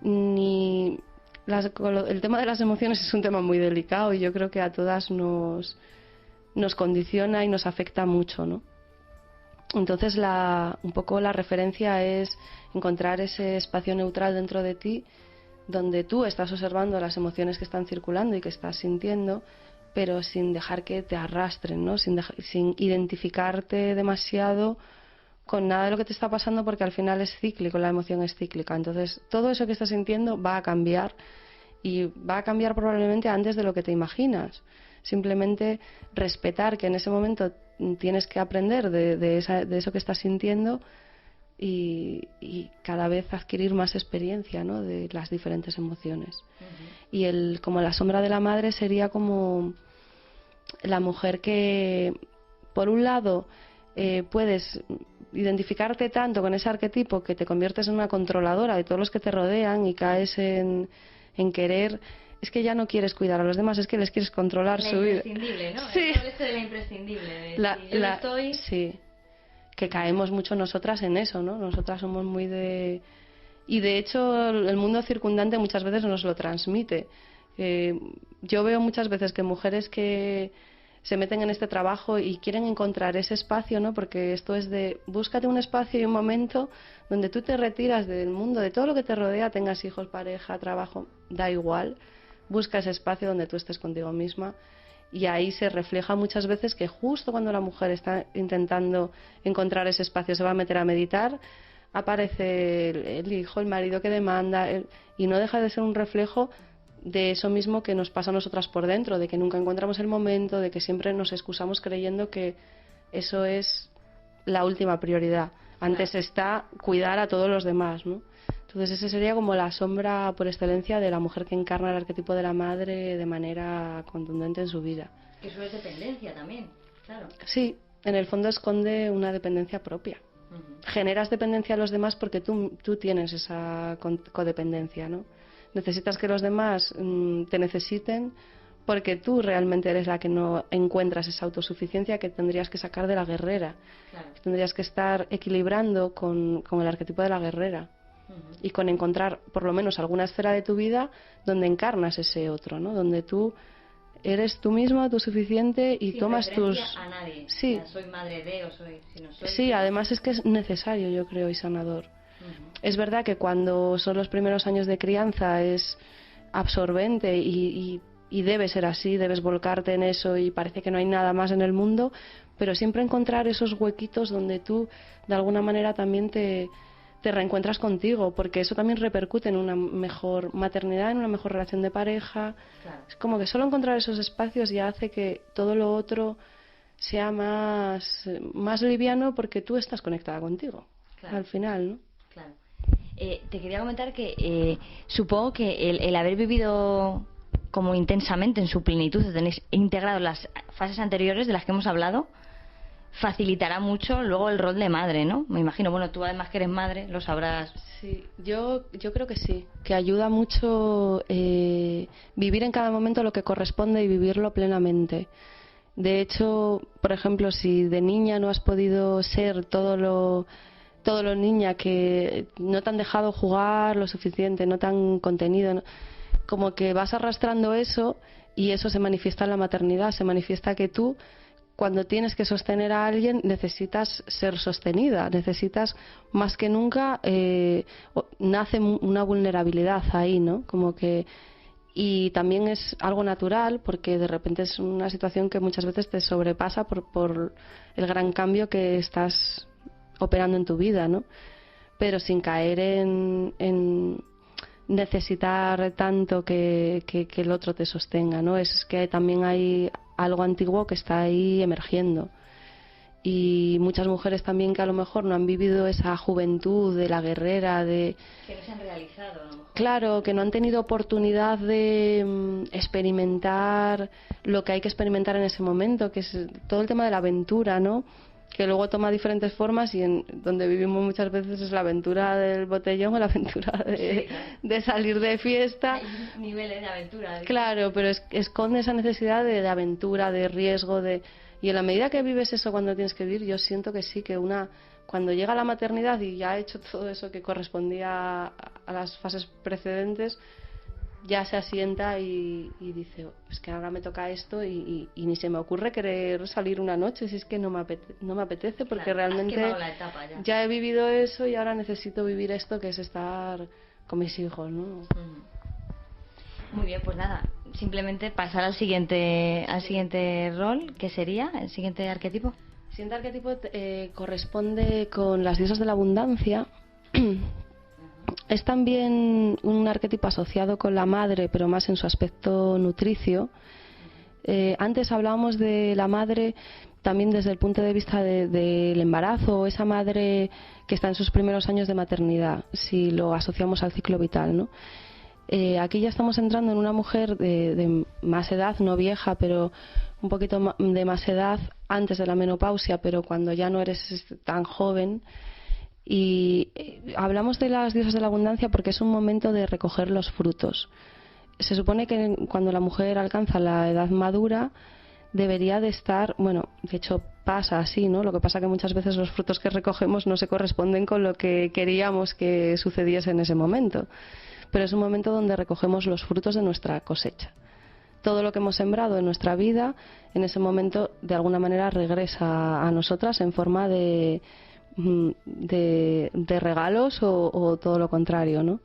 ni el tema de las emociones es un tema muy delicado y yo creo que a todas nos condiciona y nos afecta mucho, ¿no? Entonces un poco la referencia es encontrar ese espacio neutral dentro de ti donde tú estás observando las emociones que están circulando y que estás sintiendo, pero sin dejar que te arrastren, ¿no? Sin identificarte demasiado con nada de lo que te está pasando, porque al final es cíclico, la emoción es cíclica. Entonces, todo eso que estás sintiendo va a cambiar y va a cambiar probablemente antes de lo que te imaginas. Simplemente respetar que en ese momento tienes que aprender de eso que estás sintiendo y cada vez adquirir más experiencia, ¿no? De las diferentes emociones. Y como la sombra de la madre sería como la mujer que, por un lado, puedes identificarte tanto con ese arquetipo que te conviertes en una controladora de todos los que te rodean y caes en querer... Es que ya no quieres cuidar a los demás, es que les quieres controlar su vida.
La imprescindible, ¿no?
Sí.
El esto de la imprescindible.
Sí, que caemos mucho nosotras en eso, ¿no? Nosotras somos muy de... Y de hecho el mundo circundante muchas veces nos lo transmite. Yo veo muchas veces que mujeres que se meten en este trabajo y quieren encontrar ese espacio, ¿no? Porque esto es de búscate un espacio y un momento donde tú te retiras del mundo, de todo lo que te rodea, tengas hijos, pareja, trabajo, da igual. Busca ese espacio donde tú estés contigo misma y ahí se refleja muchas veces que justo cuando la mujer está intentando encontrar ese espacio, se va a meter a meditar, aparece el hijo, el marido que demanda y no deja de ser un reflejo de eso mismo que nos pasa a nosotras por dentro, de que nunca encontramos el momento, de que siempre nos excusamos creyendo que eso es la última prioridad. Antes está cuidar a todos los demás, ¿no? Entonces esa sería como la sombra por excelencia de la mujer que encarna el arquetipo de la madre de manera contundente en su vida.
Eso es dependencia también, claro.
Sí, en el fondo esconde una dependencia propia. Generas dependencia a los demás porque tú tienes esa codependencia, ¿no? Necesitas que los demás te necesiten porque tú realmente eres la que no encuentras esa autosuficiencia que tendrías que sacar de la guerrera. Claro. Tendrías que estar equilibrando con el arquetipo de la guerrera. Y con encontrar por lo menos alguna esfera de tu vida donde encarnas ese otro, ¿no? Donde tú eres tú misma, autosuficiente y
Sin
tomas tus...
a nadie.
Sí.
O sea, soy madre de o soy... Si no soy...
Sí, además es que es necesario, yo creo, y sanador. Es verdad que cuando son los primeros años de crianza es absorbente y debe ser así, debes volcarte en eso y parece que no hay nada más en el mundo, pero siempre encontrar esos huequitos donde tú de alguna manera también te reencuentras contigo, porque eso también repercute en una mejor maternidad, en una mejor relación de pareja.
Claro.
Es como que solo encontrar esos espacios ya hace que todo lo otro sea más liviano porque tú estás conectada contigo,
Claro.
al final, ¿no?
Claro. Te quería comentar que supongo que el haber vivido como intensamente en su plenitud, tenéis integrado las fases anteriores de las que hemos hablado, facilitará mucho luego el rol de madre, ¿no? Me imagino, bueno, tú además que eres madre, lo sabrás.
Sí, yo creo que sí, que ayuda mucho vivir en cada momento lo que corresponde y vivirlo plenamente. De hecho, por ejemplo, si de niña no has podido ser todo lo niña, que no te han dejado jugar lo suficiente, no te han contenido, ¿no? Como que vas arrastrando eso y eso se manifiesta en la maternidad, se manifiesta que tú, cuando tienes que sostener a alguien, necesitas ser sostenida, necesitas más que nunca, nace una vulnerabilidad ahí, ¿no? Como que, y también es algo natural porque de repente es una situación que muchas veces te sobrepasa por el gran cambio que estás operando en tu vida, ¿no? Pero sin caer en necesitar tanto que el otro te sostenga, ¿no? Es que también hay algo antiguo que está ahí emergiendo. Y muchas mujeres también que a lo mejor no han vivido esa juventud de la guerrera, de...
Que no se han realizado, a lo mejor.
Claro, que no han tenido oportunidad de experimentar lo que hay que experimentar en ese momento, que es todo el tema de la aventura, ¿no? Que luego toma diferentes formas y donde vivimos muchas veces es la aventura del botellón o la aventura de salir de fiesta.
Hay niveles de aventura.
Claro, pero esconde esa necesidad de aventura, de riesgo, y en la medida que vives eso cuando tienes que vivir, yo siento que sí, que cuando llega la maternidad y ya ha hecho todo eso que correspondía a las fases precedentes, ya se asienta y dice, es que ahora me toca esto y ni se me ocurre querer salir una noche, si es que no me apetece porque
claro,
realmente
la etapa
ya he vivido eso y ahora necesito vivir esto, que es estar con mis hijos, ¿no?
Muy bien, pues nada, simplemente pasar al siguiente rol, que sería el siguiente arquetipo.
El siguiente arquetipo corresponde con las diosas de la abundancia. Es también un arquetipo asociado con la madre, pero más en su aspecto nutricio. Antes hablábamos de la madre también desde el punto de vista del embarazo, esa madre que está en sus primeros años de maternidad, si lo asociamos al ciclo vital, ¿no? Aquí ya estamos entrando en una mujer de más edad, no vieja, pero un poquito de más edad antes de la menopausia, pero cuando ya no eres tan joven. Y hablamos de las diosas de la abundancia porque es un momento de recoger los frutos. Se supone que cuando la mujer alcanza la edad madura debería de estar, bueno, de hecho pasa así, ¿no? Lo que pasa que muchas veces los frutos que recogemos no se corresponden con lo que queríamos que sucediese en ese momento. Pero es un momento donde recogemos los frutos de nuestra cosecha. Todo lo que hemos sembrado en nuestra vida, en ese momento, de alguna manera regresa a nosotras en forma de regalos o todo lo contrario, ¿no?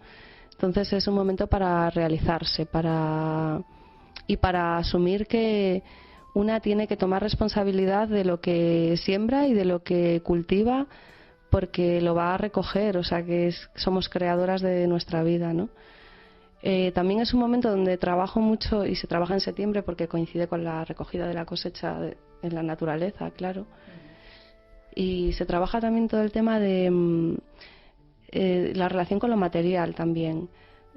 Entonces es un momento para realizarse, para asumir que una tiene que tomar responsabilidad de lo que siembra y de lo que cultiva, porque lo va a recoger, o sea que somos creadoras de nuestra vida, ¿no? También es un momento donde trabajo mucho, y se trabaja en septiembre porque coincide con la recogida de la cosecha en la naturaleza, claro. Y se trabaja también todo el tema de la relación con lo material también,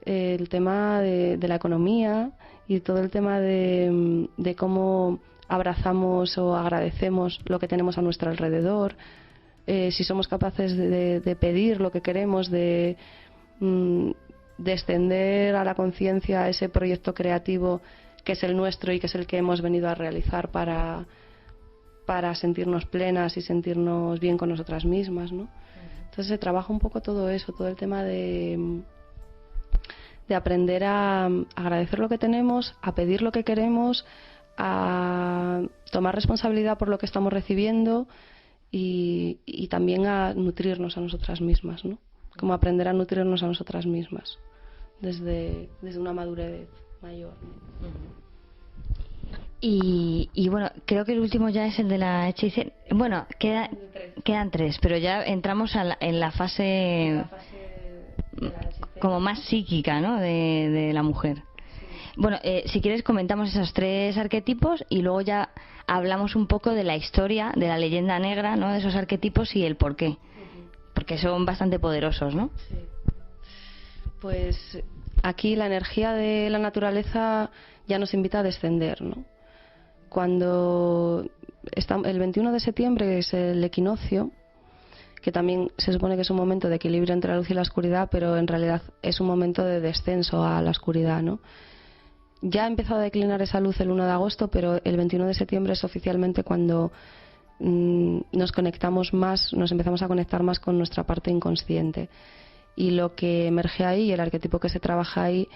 el tema de la economía y todo el tema de cómo abrazamos o agradecemos lo que tenemos a nuestro alrededor, si somos capaces de pedir lo que queremos, de extender a la conciencia ese proyecto creativo que es el nuestro y que es el que hemos venido a realizar para sentirnos plenas y sentirnos bien con nosotras mismas, ¿no? Entonces se trabaja un poco todo eso, todo el tema de de aprender a agradecer lo que tenemos, a pedir lo que queremos, a tomar responsabilidad por lo que estamos recibiendo y también a nutrirnos a nosotras mismas, ¿no? Como aprender a nutrirnos a nosotras mismas desde una madurez mayor, ¿no?
Y bueno, creo que el último ya es el de la hechicera. Bueno, quedan 3, pero ya entramos en la fase de la como más psíquica, ¿no? de la mujer. Bueno, si quieres comentamos esos 3 arquetipos y luego ya hablamos un poco de la historia, de la leyenda negra, ¿no? De esos arquetipos y el porqué. Porque son bastante poderosos, ¿no?
Sí. Pues aquí la energía de la naturaleza ya nos invita a descender, ¿no? Cuando el 21 de septiembre es el equinoccio, que también se supone que es un momento de equilibrio entre la luz y la oscuridad, pero en realidad es un momento de descenso a la oscuridad, ¿no? Ya ha empezado a declinar esa luz el 1 de agosto, pero el 21 de septiembre es oficialmente cuando nos conectamos más, nos empezamos a conectar más con nuestra parte inconsciente. Y lo que emerge ahí, el arquetipo que se trabaja ahí,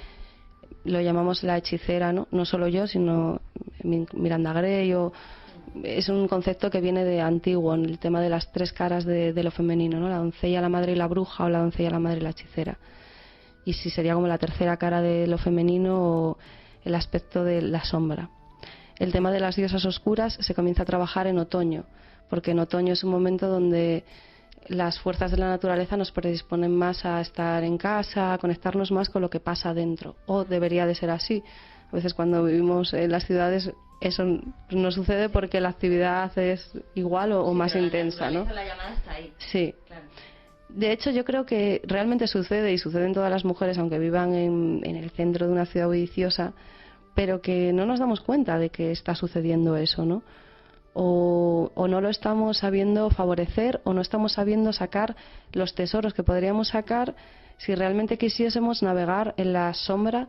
lo llamamos la hechicera, ¿no? No solo yo, sino Miranda Gray. Es un concepto que viene de antiguo, en el tema de las 3 caras de lo femenino, ¿no? La doncella, la madre y la bruja, o la doncella, la madre y la hechicera. Y si sería como la tercera cara de lo femenino o el aspecto de la sombra. El tema de las diosas oscuras se comienza a trabajar en otoño, porque en otoño es un momento donde las fuerzas de la naturaleza nos predisponen más a estar en casa, a conectarnos más con lo que pasa dentro, o debería de ser así. A veces cuando vivimos en las ciudades eso no sucede porque la actividad es igual o más intensa, ¿no?
La llamada está ahí.
Sí.
Claro.
De hecho, yo creo que realmente sucede, y sucede en todas las mujeres, aunque vivan en el centro de una ciudad bulliciosa, pero que no nos damos cuenta de que está sucediendo eso, ¿no? O no lo estamos sabiendo favorecer, o no estamos sabiendo sacar los tesoros que podríamos sacar si realmente quisiésemos navegar en la sombra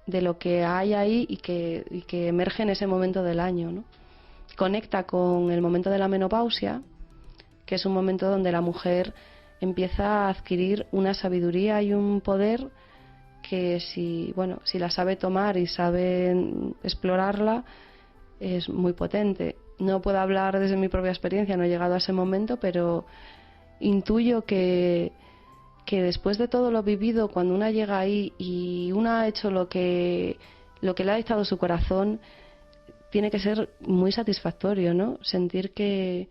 de lo que hay ahí y que emerge en ese momento del año, ¿no? Conecta con el momento de la menopausia, que es un momento donde la mujer empieza a adquirir una sabiduría y un poder que si la sabe tomar y sabe explorarla, es muy potente. No puedo hablar desde mi propia experiencia, no he llegado a ese momento, pero intuyo que después de todo lo vivido, cuando una llega ahí y una ha hecho lo que le ha dictado su corazón, tiene que ser muy satisfactorio, ¿no? Sentir que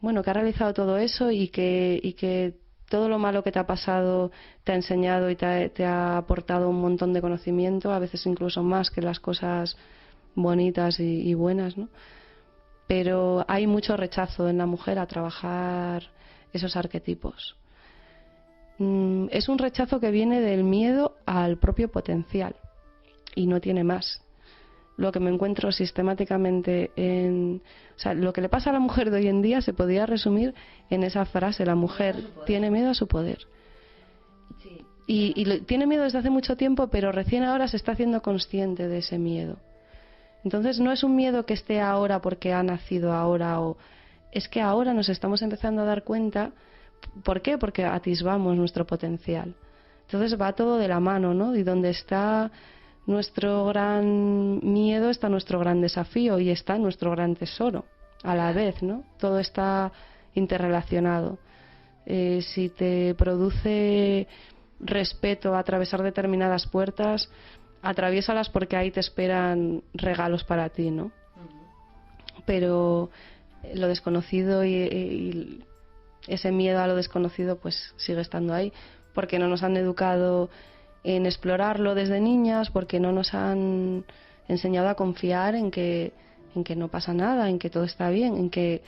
ha realizado todo eso y que todo lo malo que te ha pasado te ha enseñado y te ha aportado un montón de conocimiento, a veces incluso más que las cosas bonitas y buenas, ¿no? Pero hay mucho rechazo en la mujer a trabajar esos arquetipos. Es un rechazo que viene del miedo al propio potencial y no tiene más. Lo que me encuentro sistemáticamente lo que le pasa a la mujer de hoy en día se podría resumir en esa frase: la mujer tiene miedo a su poder.
Sí.
Y tiene miedo desde hace mucho tiempo, pero recién ahora se está haciendo consciente de ese miedo. Entonces no es un miedo que esté ahora porque ha nacido ahora, o es que ahora nos estamos empezando a dar cuenta. ¿Por qué? Porque atisbamos nuestro potencial. Entonces va todo de la mano, ¿no? Y donde está nuestro gran miedo está nuestro gran desafío y está nuestro gran tesoro a la vez, ¿no? Todo está interrelacionado. Si te produce respeto atravesar determinadas puertas, atraviésalas porque ahí te esperan regalos para ti, ¿no? Pero lo desconocido y ese miedo a lo desconocido pues sigue estando ahí, porque no nos han educado en explorarlo desde niñas, porque no nos han enseñado a confiar en que no pasa nada, en que todo está bien, en que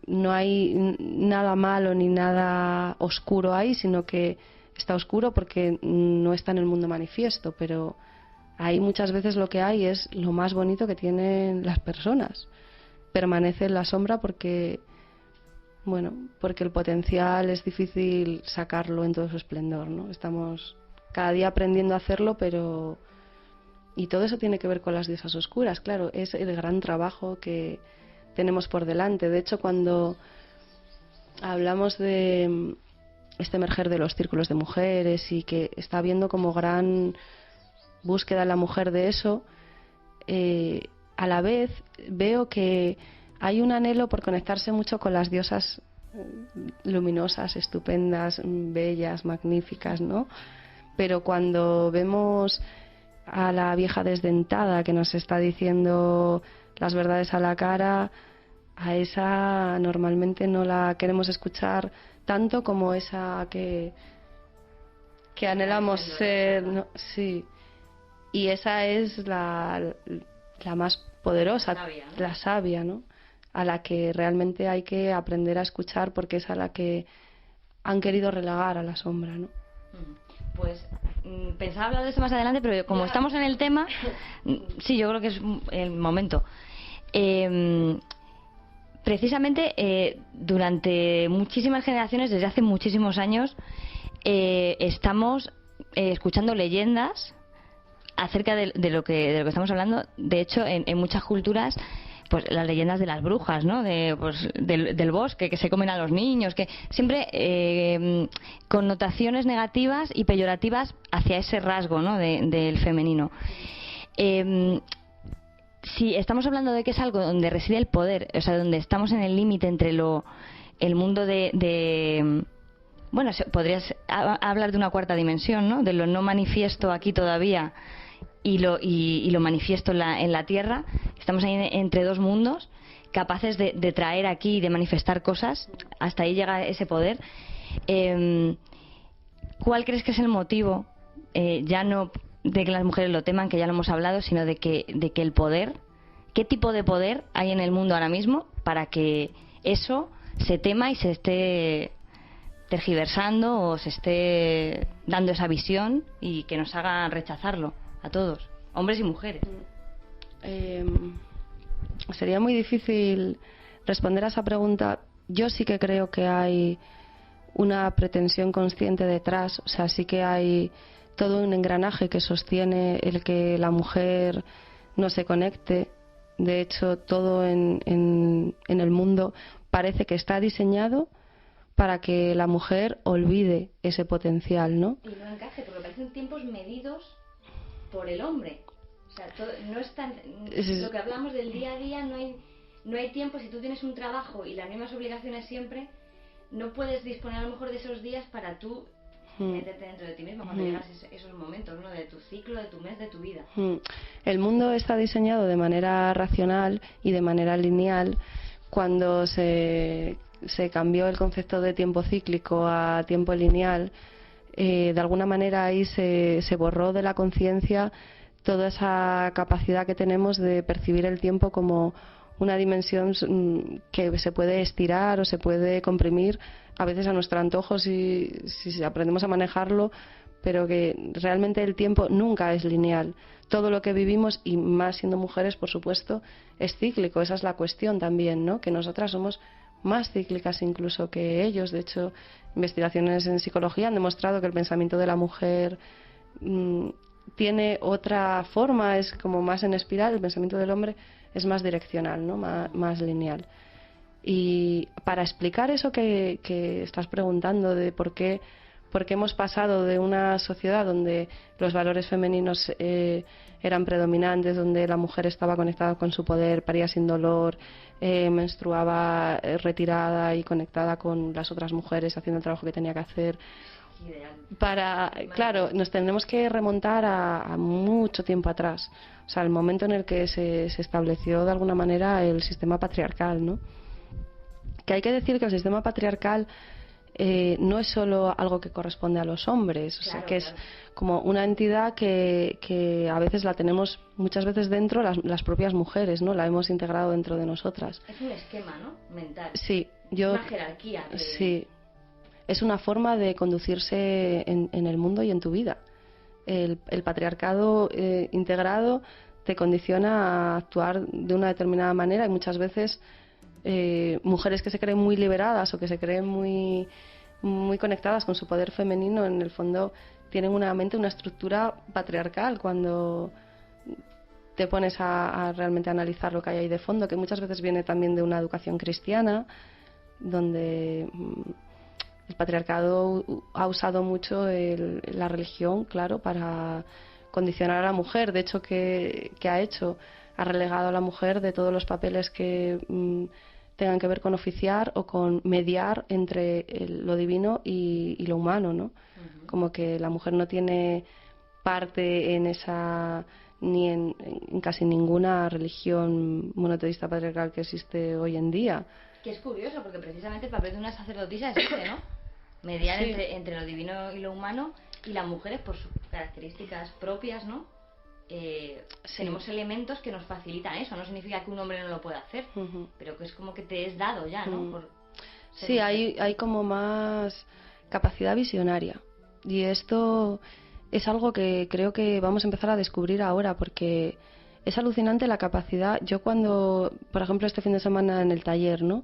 no hay nada malo ni nada oscuro ahí, sino que está oscuro porque no está en el mundo manifiesto, pero ahí muchas veces lo que hay es lo más bonito que tienen las personas. Permanece en la sombra porque el potencial es difícil sacarlo en todo su esplendor, ¿no? Estamos cada día aprendiendo a hacerlo, pero... Y todo eso tiene que ver con las diosas oscuras, claro, es el gran trabajo que tenemos por delante. De hecho, cuando hablamos de este emerger de los círculos de mujeres y que está habiendo como gran búsqueda en la mujer de eso, a la vez veo que hay un anhelo por conectarse mucho con las diosas luminosas, estupendas, bellas, magníficas, ¿no? Pero cuando vemos a la vieja desdentada que nos está diciendo las verdades a la cara, a esa normalmente no la queremos escuchar tanto como esa que anhelamos ser, ¿no? Sí. Y esa es la más poderosa, la sabia, ¿no? A la que realmente hay que aprender a escuchar, porque es a la que han querido relegar a la sombra, ¿no?
Pues pensaba hablar de esto más adelante, pero como estamos en el tema, sí, yo creo que es el momento. Precisamente durante muchísimas generaciones, desde hace muchísimos años, estamos escuchando leyendas acerca de lo que estamos hablando. De hecho, en muchas culturas, pues las leyendas de las brujas, ¿no? Del bosque, que se comen a los niños, que siempre connotaciones negativas y peyorativas hacia ese rasgo, ¿no? del femenino. Si estamos hablando de que es algo donde reside el poder, o sea, donde estamos en el límite entre el mundo bueno, podrías hablar de una cuarta dimensión, ¿no? De lo no manifiesto aquí todavía y lo manifiesto en la tierra. Estamos ahí entre dos mundos, capaces de traer aquí y de manifestar cosas. Hasta ahí llega ese poder. ¿Cuál crees que es el motivo, ya no de que las mujeres lo teman, que ya lo hemos hablado, sino de que el poder, qué tipo de poder hay en el mundo ahora mismo para que eso se tema y se esté tergiversando o se esté dando esa visión y que nos haga rechazarlo a todos, hombres y mujeres?
Sería muy difícil responder a esa pregunta. Yo sí que creo que hay una pretensión consciente detrás, o sea, sí que hay todo un engranaje que sostiene el que la mujer no se conecte. De hecho, todo en el mundo parece que está diseñado para que la mujer olvide ese potencial, ¿no?
Y no encaje, porque parecen tiempos medidos por el hombre. O sea, no es tan, lo que hablamos del día a día, no hay tiempo. Si tú tienes un trabajo y las mismas obligaciones siempre, no puedes disponer a lo mejor de esos días para tú meterte dentro de ti mismo cuando llegas esos momentos, ¿no? De tu ciclo, de tu mes, de tu vida.
El mundo está diseñado de manera racional y de manera lineal. Cuando se cambió el concepto de tiempo cíclico a tiempo lineal, de alguna manera ahí se borró de la conciencia toda esa capacidad que tenemos de percibir el tiempo como una dimensión que se puede estirar o se puede comprimir a veces a nuestro antojo si aprendemos a manejarlo, pero que realmente el tiempo nunca es lineal. Todo lo que vivimos, y más siendo mujeres, por supuesto, es cíclico. Esa es la cuestión también, ¿no? Que nosotras somos más cíclicas incluso que ellos. De hecho, investigaciones en psicología han demostrado que el pensamiento de la mujer tiene otra forma, es como más en espiral. El pensamiento del hombre es más direccional, ¿no? Más lineal. Y para explicar eso que estás preguntando de por qué hemos pasado de una sociedad donde los valores femeninos eran predominantes, donde la mujer estaba conectada con su poder, paría sin dolor, menstruaba retirada y conectada con las otras mujeres haciendo el trabajo que tenía que hacer. Claro, nos tendremos que remontar a mucho tiempo atrás, o sea, el momento en el que se estableció de alguna manera el sistema patriarcal, ¿no? Que hay que decir que el sistema patriarcal no es solo algo que corresponde a los hombres, o sea, que es como una entidad que a veces la tenemos muchas veces dentro las propias mujeres, ¿no? La hemos integrado dentro de nosotras.
Es un esquema, ¿no? Mental.
Sí,
una jerarquía.
Sí, es una forma de conducirse en el mundo y en tu vida. El patriarcado integrado te condiciona a actuar de una determinada manera y muchas veces mujeres que se creen muy liberadas o que se creen muy conectadas con su poder femenino, en el fondo tienen una mente, una estructura patriarcal cuando te pones a realmente analizar lo que hay ahí de fondo, que muchas veces viene también de una educación cristiana, donde el patriarcado ha usado mucho la religión, claro, para condicionar a la mujer. De hecho, ¿qué ha hecho? Ha relegado a la mujer de todos los papeles que tengan que ver con oficiar o con mediar entre lo divino y lo humano, ¿no? Uh-huh. Como que la mujer no tiene parte en esa, ni en casi ninguna religión monoteísta patriarcal que existe hoy en día.
Que es curioso, porque precisamente el papel de una sacerdotisa es este, ¿no? Mediar sí. entre lo divino y lo humano, y las mujeres, por sus características propias, ¿no? Sí. Tenemos elementos que nos facilitan eso. No significa que un hombre no lo pueda hacer, uh-huh. pero que es como que te es dado ya, ¿no?
Uh-huh. Sí, hay como más capacidad visionaria, y esto es algo que creo que vamos a empezar a descubrir ahora, porque es alucinante la capacidad. Yo cuando, por ejemplo, este fin de semana en el taller, ¿no?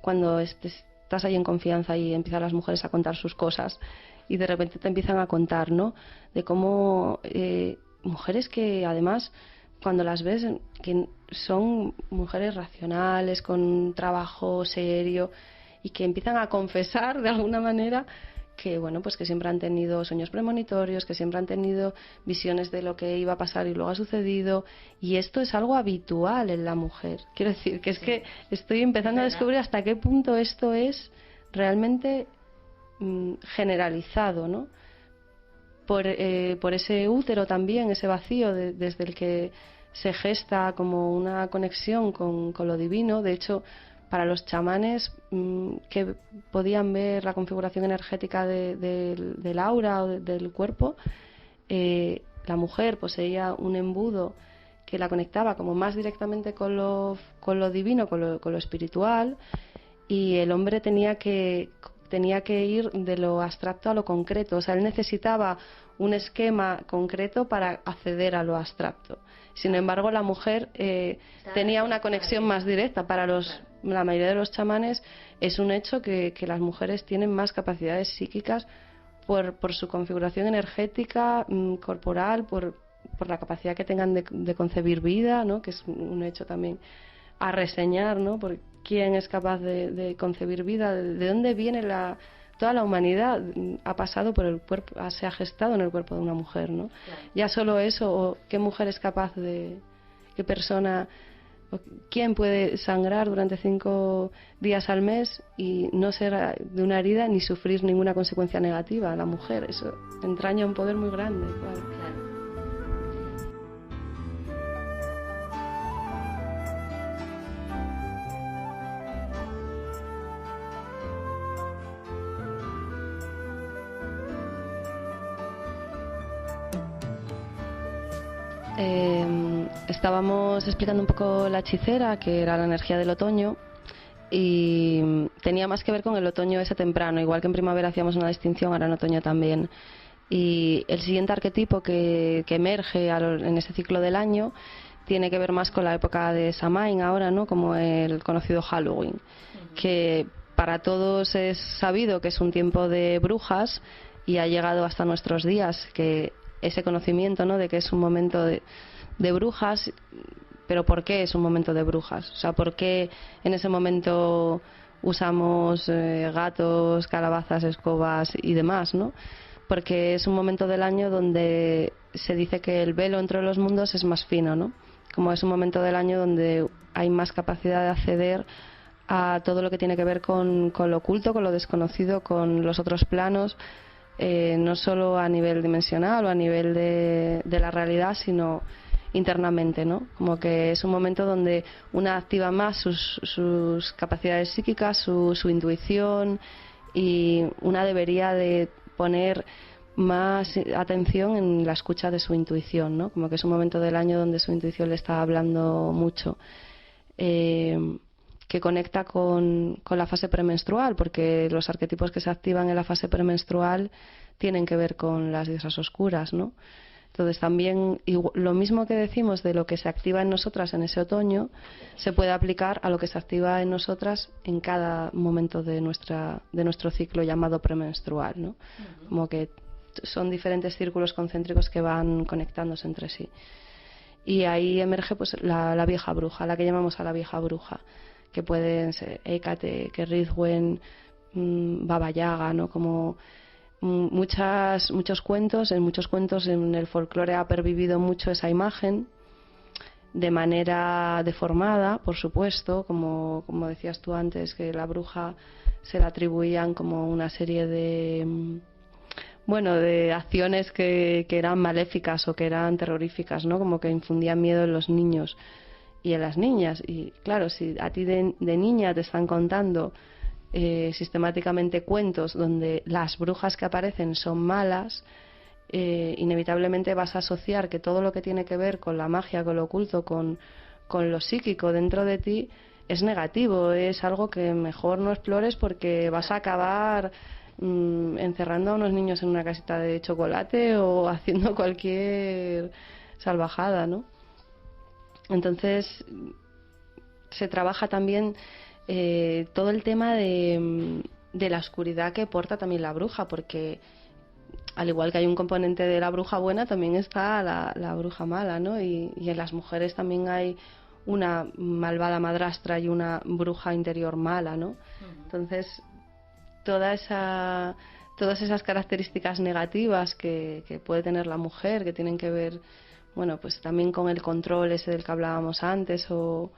Cuando estás ahí en confianza y empiezan las mujeres a contar sus cosas y de repente te empiezan a contar, ¿no? De cómo mujeres que además, cuando las ves, que son mujeres racionales, con un trabajo serio, y que empiezan a confesar de alguna manera que, bueno, pues que siempre han tenido sueños premonitorios, que siempre han tenido visiones de lo que iba a pasar y luego ha sucedido, y esto es algo habitual en la mujer. Quiero decir que es que estoy empezando a descubrir hasta qué punto esto es realmente generalizado, ¿no? Por ese útero también, ese vacío desde el que se gesta como una conexión con lo divino. De hecho, para los chamanes que podían ver la configuración energética del aura o del cuerpo, la mujer poseía un embudo que la conectaba como más directamente con lo divino, con lo espiritual, y el hombre tenía que ir de lo abstracto a lo concreto. O sea, él necesitaba un esquema concreto para acceder a lo abstracto. Sin embargo, la mujer tenía una conexión más directa. Para la mayoría de los chamanes es un hecho que las mujeres tienen más capacidades psíquicas por su configuración energética, corporal, por la capacidad que tengan de concebir vida, ¿no? Que es un hecho también a reseñar, ¿no? Por quién es capaz de concebir vida, de dónde viene toda la humanidad ha pasado por el cuerpo, se ha gestado en el cuerpo de una mujer, ¿no? Claro. Ya solo eso, o qué mujer es capaz qué persona, quién puede sangrar durante 5 días al mes y no ser de una herida ni sufrir ninguna consecuencia negativa. La mujer, eso entraña un poder muy grande, claro.
Claro.
Estábamos explicando un poco la hechicera, que era la energía del otoño, y tenía más que ver con el otoño ese temprano. Igual que en primavera hacíamos una distinción, ahora en otoño también. Y el siguiente arquetipo que emerge en ese ciclo del año tiene que ver más con la época de Samhain ahora, ¿no? Como el conocido Halloween, que para todos es sabido que es un tiempo de brujas y ha llegado hasta nuestros días, que ese conocimiento, ¿no? De que es un momento de brujas. Pero ¿por qué es un momento de brujas? O sea, ¿por qué en ese momento usamos gatos, calabazas, escobas y demás, ¿no? Porque es un momento del año donde se dice que el velo entre los mundos es más fino, ¿no? Como es un momento del año donde hay más capacidad de acceder a todo lo que tiene que ver con lo oculto, con lo desconocido, con los otros planos, no solo a nivel dimensional o a nivel de la realidad, sino internamente, ¿no? Como que es un momento donde una activa más sus capacidades psíquicas, su intuición, y una debería de poner más atención en la escucha de su intuición, ¿no? Como que es un momento del año donde su intuición le está hablando mucho, que conecta con la fase premenstrual, porque los arquetipos que se activan en la fase premenstrual tienen que ver con las diosas oscuras, ¿no? Entonces también lo mismo que decimos de lo que se activa en nosotras en ese otoño se puede aplicar a lo que se activa en nosotras en cada momento de nuestro ciclo llamado premenstrual, ¿no? Como que son diferentes círculos concéntricos que van conectándose entre sí. Y ahí emerge pues la vieja bruja, la que llamamos a la vieja bruja, que pueden ser Hécate, que Ridwen, Baba Yaga, ¿no? Como muchos cuentos en el folclore ha pervivido mucho esa imagen de manera deformada, por supuesto, como decías tú antes, que la bruja se le atribuían como una serie de de acciones que eran maléficas o que eran terroríficas, ¿no? Como que infundían miedo en los niños y en las niñas. Y claro, si a ti de niña te están contando sistemáticamente cuentos donde las brujas que aparecen son malas, inevitablemente vas a asociar que todo lo que tiene que ver con la magia, con lo oculto, con lo psíquico dentro de ti es negativo, es algo que mejor no explores porque vas a acabar encerrando a unos niños en una casita de chocolate o haciendo cualquier salvajada, ¿no? Entonces se trabaja también todo el tema de la oscuridad que porta también la bruja, porque al igual que hay un componente de la bruja buena, también está la bruja mala, ¿no? Y en las mujeres también hay una malvada madrastra y una bruja interior mala, ¿no? Entonces, todas esas características negativas que puede tener la mujer, que tienen que ver, pues también con el control ese del que hablábamos antes, o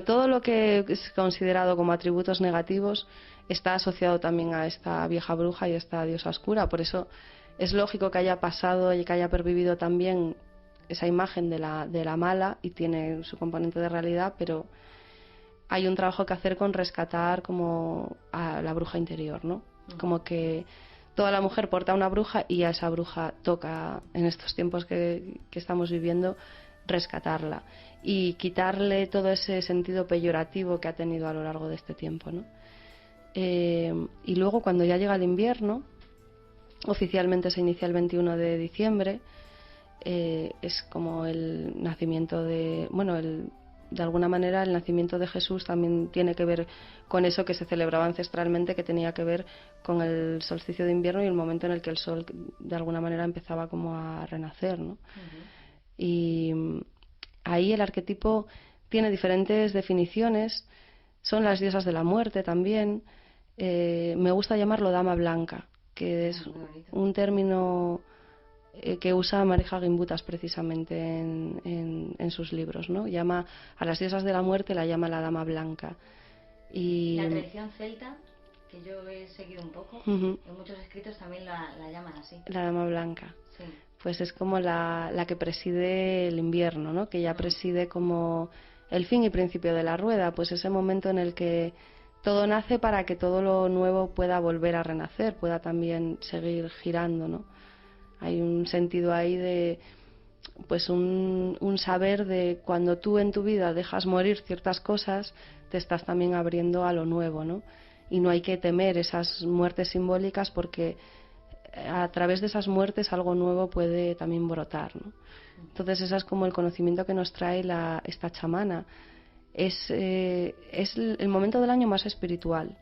todo lo que es considerado como atributos negativos está asociado también a esta vieja bruja y a esta diosa oscura. Por eso es lógico que haya pasado y que haya pervivido también esa imagen de la mala, y tiene su componente de realidad, pero hay un trabajo que hacer con rescatar como a la bruja interior, ¿no? Como que toda la mujer porta una bruja y a esa bruja toca, en estos tiempos que estamos viviendo, rescatarla y quitarle todo ese sentido peyorativo que ha tenido a lo largo de este tiempo, ¿no? Y luego, cuando ya llega el invierno, oficialmente se inicia el 21 de diciembre, es como el nacimiento de alguna manera el nacimiento de Jesús también tiene que ver con eso que se celebraba ancestralmente, que tenía que ver con el solsticio de invierno y el momento en el que el sol de alguna manera empezaba como a renacer, ¿no? Y ahí el arquetipo tiene diferentes definiciones. Son las diosas de la muerte también. Me gusta llamarlo dama blanca, que es un término que usa Marija Gimbutas precisamente en sus libros, ¿no? Llama a las diosas de la muerte, la llama la dama blanca. Y
la tradición celta, que yo he seguido un poco, en muchos escritos también la llaman así.
La dama blanca.
Sí.
Pues es como la que preside el invierno, ¿no? Que ya preside como el fin y principio de la rueda, pues ese momento en el que todo nace para que todo lo nuevo pueda volver a renacer, pueda también seguir girando, ¿no? Hay un sentido ahí de, pues un saber de cuando tú en tu vida dejas morir ciertas cosas, te estás también abriendo a lo nuevo, ¿no? Y no hay que temer esas muertes simbólicas, porque a través de esas muertes algo nuevo puede también brotar, ¿no? Entonces ese es como el conocimiento que nos trae esta chamana. Es el momento del año más espiritual.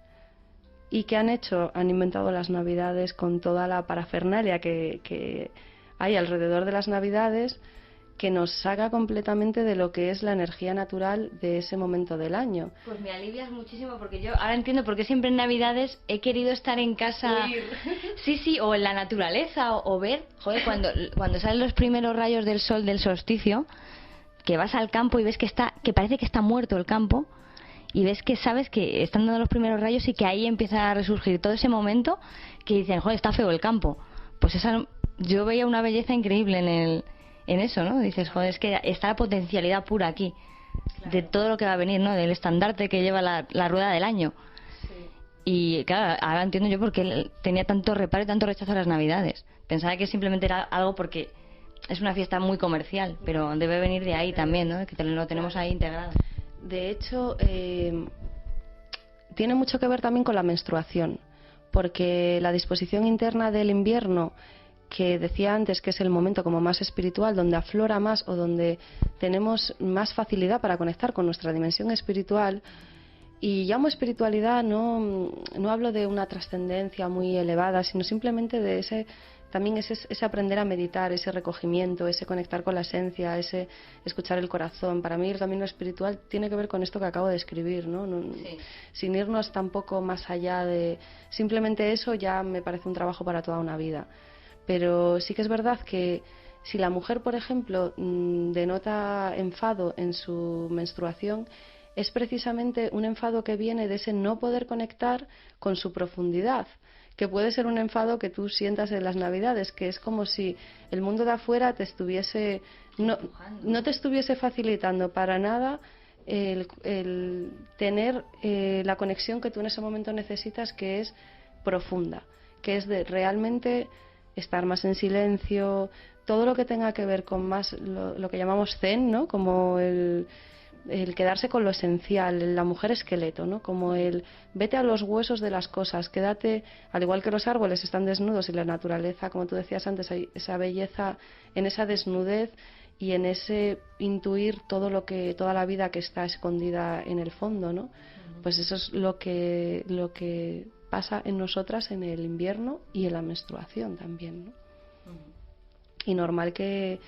¿Y qué han hecho? Han inventado las Navidades con toda la parafernalia que hay alrededor de las Navidades, que nos saca completamente de lo que es la energía natural de ese momento del año.
Pues me alivias muchísimo, porque yo ahora entiendo por qué siempre en Navidades he querido estar en casa. Sí, o en la naturaleza, o ver, cuando salen los primeros rayos del sol del solsticio, que vas al campo y ves que parece que está muerto el campo, y ves que sabes que están dando los primeros rayos y que ahí empieza a resurgir todo ese momento que dicen, está feo el campo. Pues yo veía una belleza increíble en eso, ¿no? Dices, es que está la potencialidad pura aquí, claro, de todo lo que va a venir, ¿no? Del estandarte que lleva la rueda del año. Sí. Y claro, ahora entiendo yo por qué tenía tanto reparo y tanto rechazo a las Navidades. Pensaba que simplemente era algo porque es una fiesta muy comercial, pero debe venir de ahí también, ¿no? Que lo tenemos ahí integrado.
De hecho, tiene mucho que ver también con la menstruación, porque la disposición interna del invierno, que decía antes que es el momento como más espiritual, donde aflora más o donde tenemos más facilidad para conectar con nuestra dimensión espiritual. Y llamo espiritualidad, no hablo de una trascendencia muy elevada, sino simplemente de ese también ese aprender a meditar, ese recogimiento, ese conectar con la esencia, ese escuchar el corazón. Para mí el camino espiritual tiene que ver con esto que acabo de escribir, ¿no? Sí. Sin irnos tampoco más allá de... Simplemente eso ya me parece un trabajo para toda una vida. Pero sí que es verdad que si la mujer, por ejemplo, denota enfado en su menstruación, es precisamente un enfado que viene de ese no poder conectar con su profundidad, que puede ser un enfado que tú sientas en las Navidades, que es como si el mundo de afuera te estuviese no te estuviese facilitando para nada el tener la conexión que tú en ese momento necesitas, que es profunda, que es de realmente estar más en silencio, todo lo que tenga que ver con más lo que llamamos zen, ¿no? Como el quedarse con lo esencial, la mujer esqueleto, ¿no? Como el vete a los huesos de las cosas, quédate, al igual que los árboles están desnudos y la naturaleza, como tú decías antes, hay esa belleza en esa desnudez y en ese intuir toda la vida que está escondida en el fondo, ¿no? Pues eso es lo que pasa en nosotras en el invierno y en la menstruación también, ¿no? Y normal que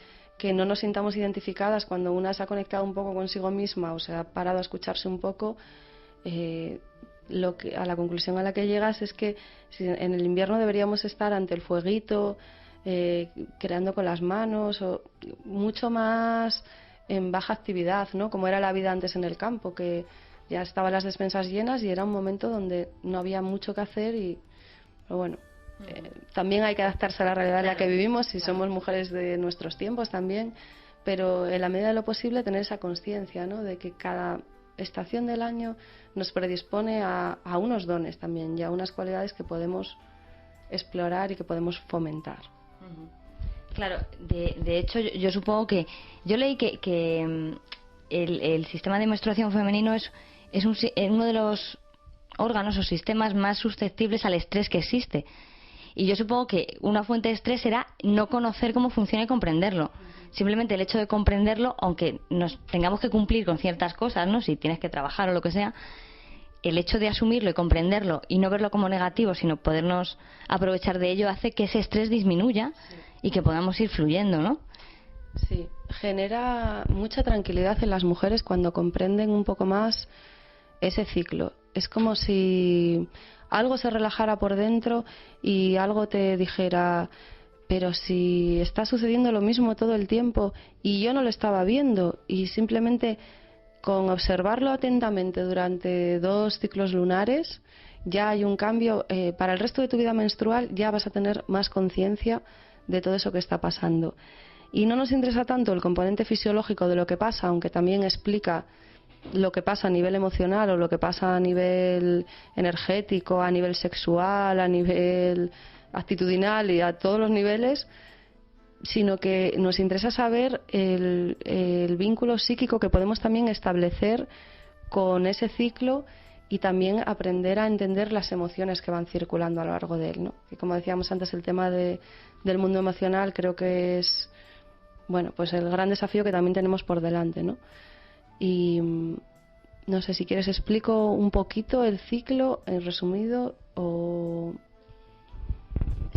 no nos sintamos identificadas cuando una se ha conectado un poco consigo misma o se ha parado a escucharse un poco. A la conclusión a la que llegas es que en el invierno deberíamos estar ante el fueguito, creando con las manos, o mucho más en baja actividad, ¿no? Como era la vida antes en el campo, que ya estaban las despensas llenas y era un momento donde no había mucho que hacer pero bueno. También hay que adaptarse a la realidad en la que vivimos y somos mujeres de nuestros tiempos también, pero en la medida de lo posible tener esa conciencia, ¿no? De que cada estación del año nos predispone a unos dones también y a unas cualidades que podemos explorar y que podemos fomentar.
Claro, de hecho yo supongo que yo leí que el sistema de menstruación femenino es uno de los órganos o sistemas más susceptibles al estrés que existe. Y yo supongo que una fuente de estrés será no conocer cómo funciona y comprenderlo. Simplemente el hecho de comprenderlo, aunque nos tengamos que cumplir con ciertas cosas, ¿no? Si tienes que trabajar o lo que sea, el hecho de asumirlo y comprenderlo y no verlo como negativo, sino podernos aprovechar de ello, hace que ese estrés disminuya y que podamos ir fluyendo, ¿no?
Sí, genera mucha tranquilidad en las mujeres cuando comprenden un poco más ese ciclo. Es como si algo se relajara por dentro y algo te dijera, pero si está sucediendo lo mismo todo el tiempo y yo no lo estaba viendo, y simplemente con observarlo atentamente durante 2 ciclos lunares ya hay un cambio. Para el resto de tu vida menstrual ya vas a tener más conciencia de todo eso que está pasando. Y no nos interesa tanto el componente fisiológico de lo que pasa, aunque también explica lo que pasa a nivel emocional o lo que pasa a nivel energético, a nivel sexual, a nivel actitudinal y a todos los niveles, sino que nos interesa saber el vínculo psíquico que podemos también establecer con ese ciclo y también aprender a entender las emociones que van circulando a lo largo de él, ¿no? Que como decíamos antes, el tema del mundo emocional creo que es, bueno, pues el gran desafío que también tenemos por delante, ¿no? Y no sé, si quieres explico un poquito el ciclo en resumido o...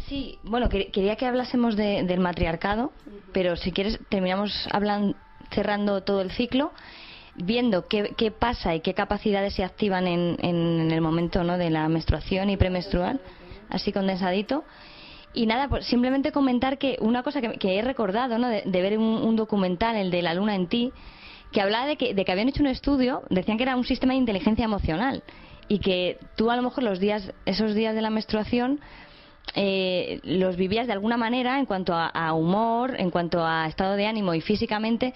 Sí, bueno, quería que hablásemos del matriarcado, pero si quieres terminamos cerrando todo el ciclo, viendo qué pasa y qué capacidades se activan en el momento, ¿no?, de la menstruación y premenstrual, así condensadito. Y nada, pues simplemente comentar que una cosa que he recordado, ¿no?, de ver un documental, el de La luna en ti, que hablaba de que habían hecho un estudio, decían que era un sistema de inteligencia emocional y que tú a lo mejor esos días de la menstruación los vivías de alguna manera en cuanto a humor, en cuanto a estado de ánimo y físicamente,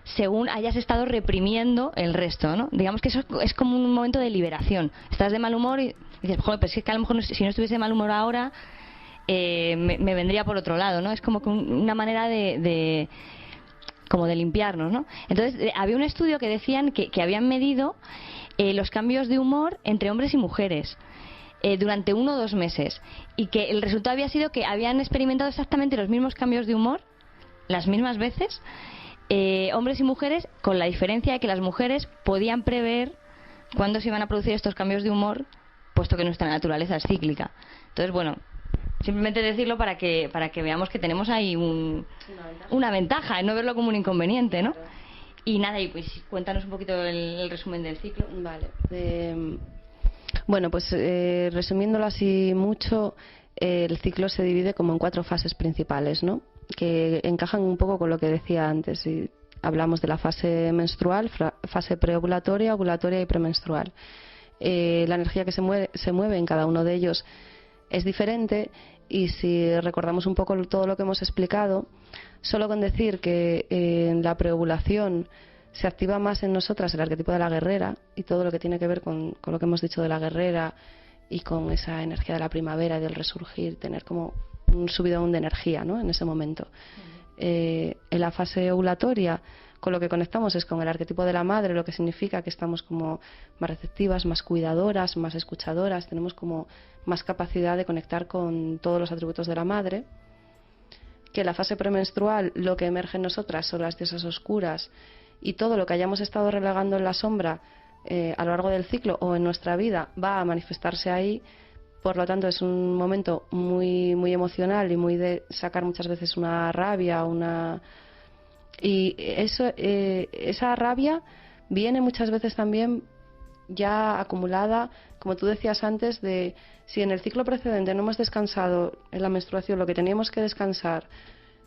según hayas estado reprimiendo el resto, ¿no? Digamos que eso es como un momento de liberación. Estás de mal humor y dices, joder, pero es que a lo mejor si no estuviese de mal humor ahora me vendría por otro lado, ¿no? Es como que una manera como de limpiarnos, ¿no? Entonces, había un estudio que decían que habían medido los cambios de humor entre hombres y mujeres durante 1 o 2 meses, y que el resultado había sido que habían experimentado exactamente los mismos cambios de humor las mismas veces, hombres y mujeres, con la diferencia de que las mujeres podían prever cuándo se iban a producir estos cambios de humor, puesto que nuestra naturaleza es cíclica. Entonces, bueno, simplemente decirlo para que veamos que tenemos ahí una ventaja, no verlo como un inconveniente, ¿no? Y nada, y pues cuéntanos un poquito el resumen del ciclo.
Vale. Bueno, pues resumiéndolo así mucho, el ciclo se divide como en 4 fases principales, ¿no? Que encajan un poco con lo que decía antes. Y hablamos de la fase menstrual, fase preovulatoria, ovulatoria y premenstrual. La energía que se mueve en cada uno de ellos es diferente, y si recordamos un poco todo lo que hemos explicado, solo con decir que en la preovulación se activa más en nosotras el arquetipo de la guerrera, y todo lo que tiene que ver con lo que hemos dicho de la guerrera y con esa energía de la primavera y del resurgir, tener como un subidón de energía, ¿no? En ese momento. En la fase ovulatoria, con lo que conectamos es con el arquetipo de la madre, lo que significa que estamos como más receptivas, más cuidadoras, más escuchadoras, tenemos como más capacidad de conectar con todos los atributos de la madre. Que en la fase premenstrual lo que emerge en nosotras son las diosas oscuras, y todo lo que hayamos estado relegando en la sombra a lo largo del ciclo o en nuestra vida va a manifestarse ahí. Por lo tanto, es un momento muy, muy emocional y muy de sacar muchas veces una rabia, y esa rabia viene muchas veces también ya acumulada, como tú decías antes, de si en el ciclo precedente no hemos descansado en la menstruación lo que teníamos que descansar,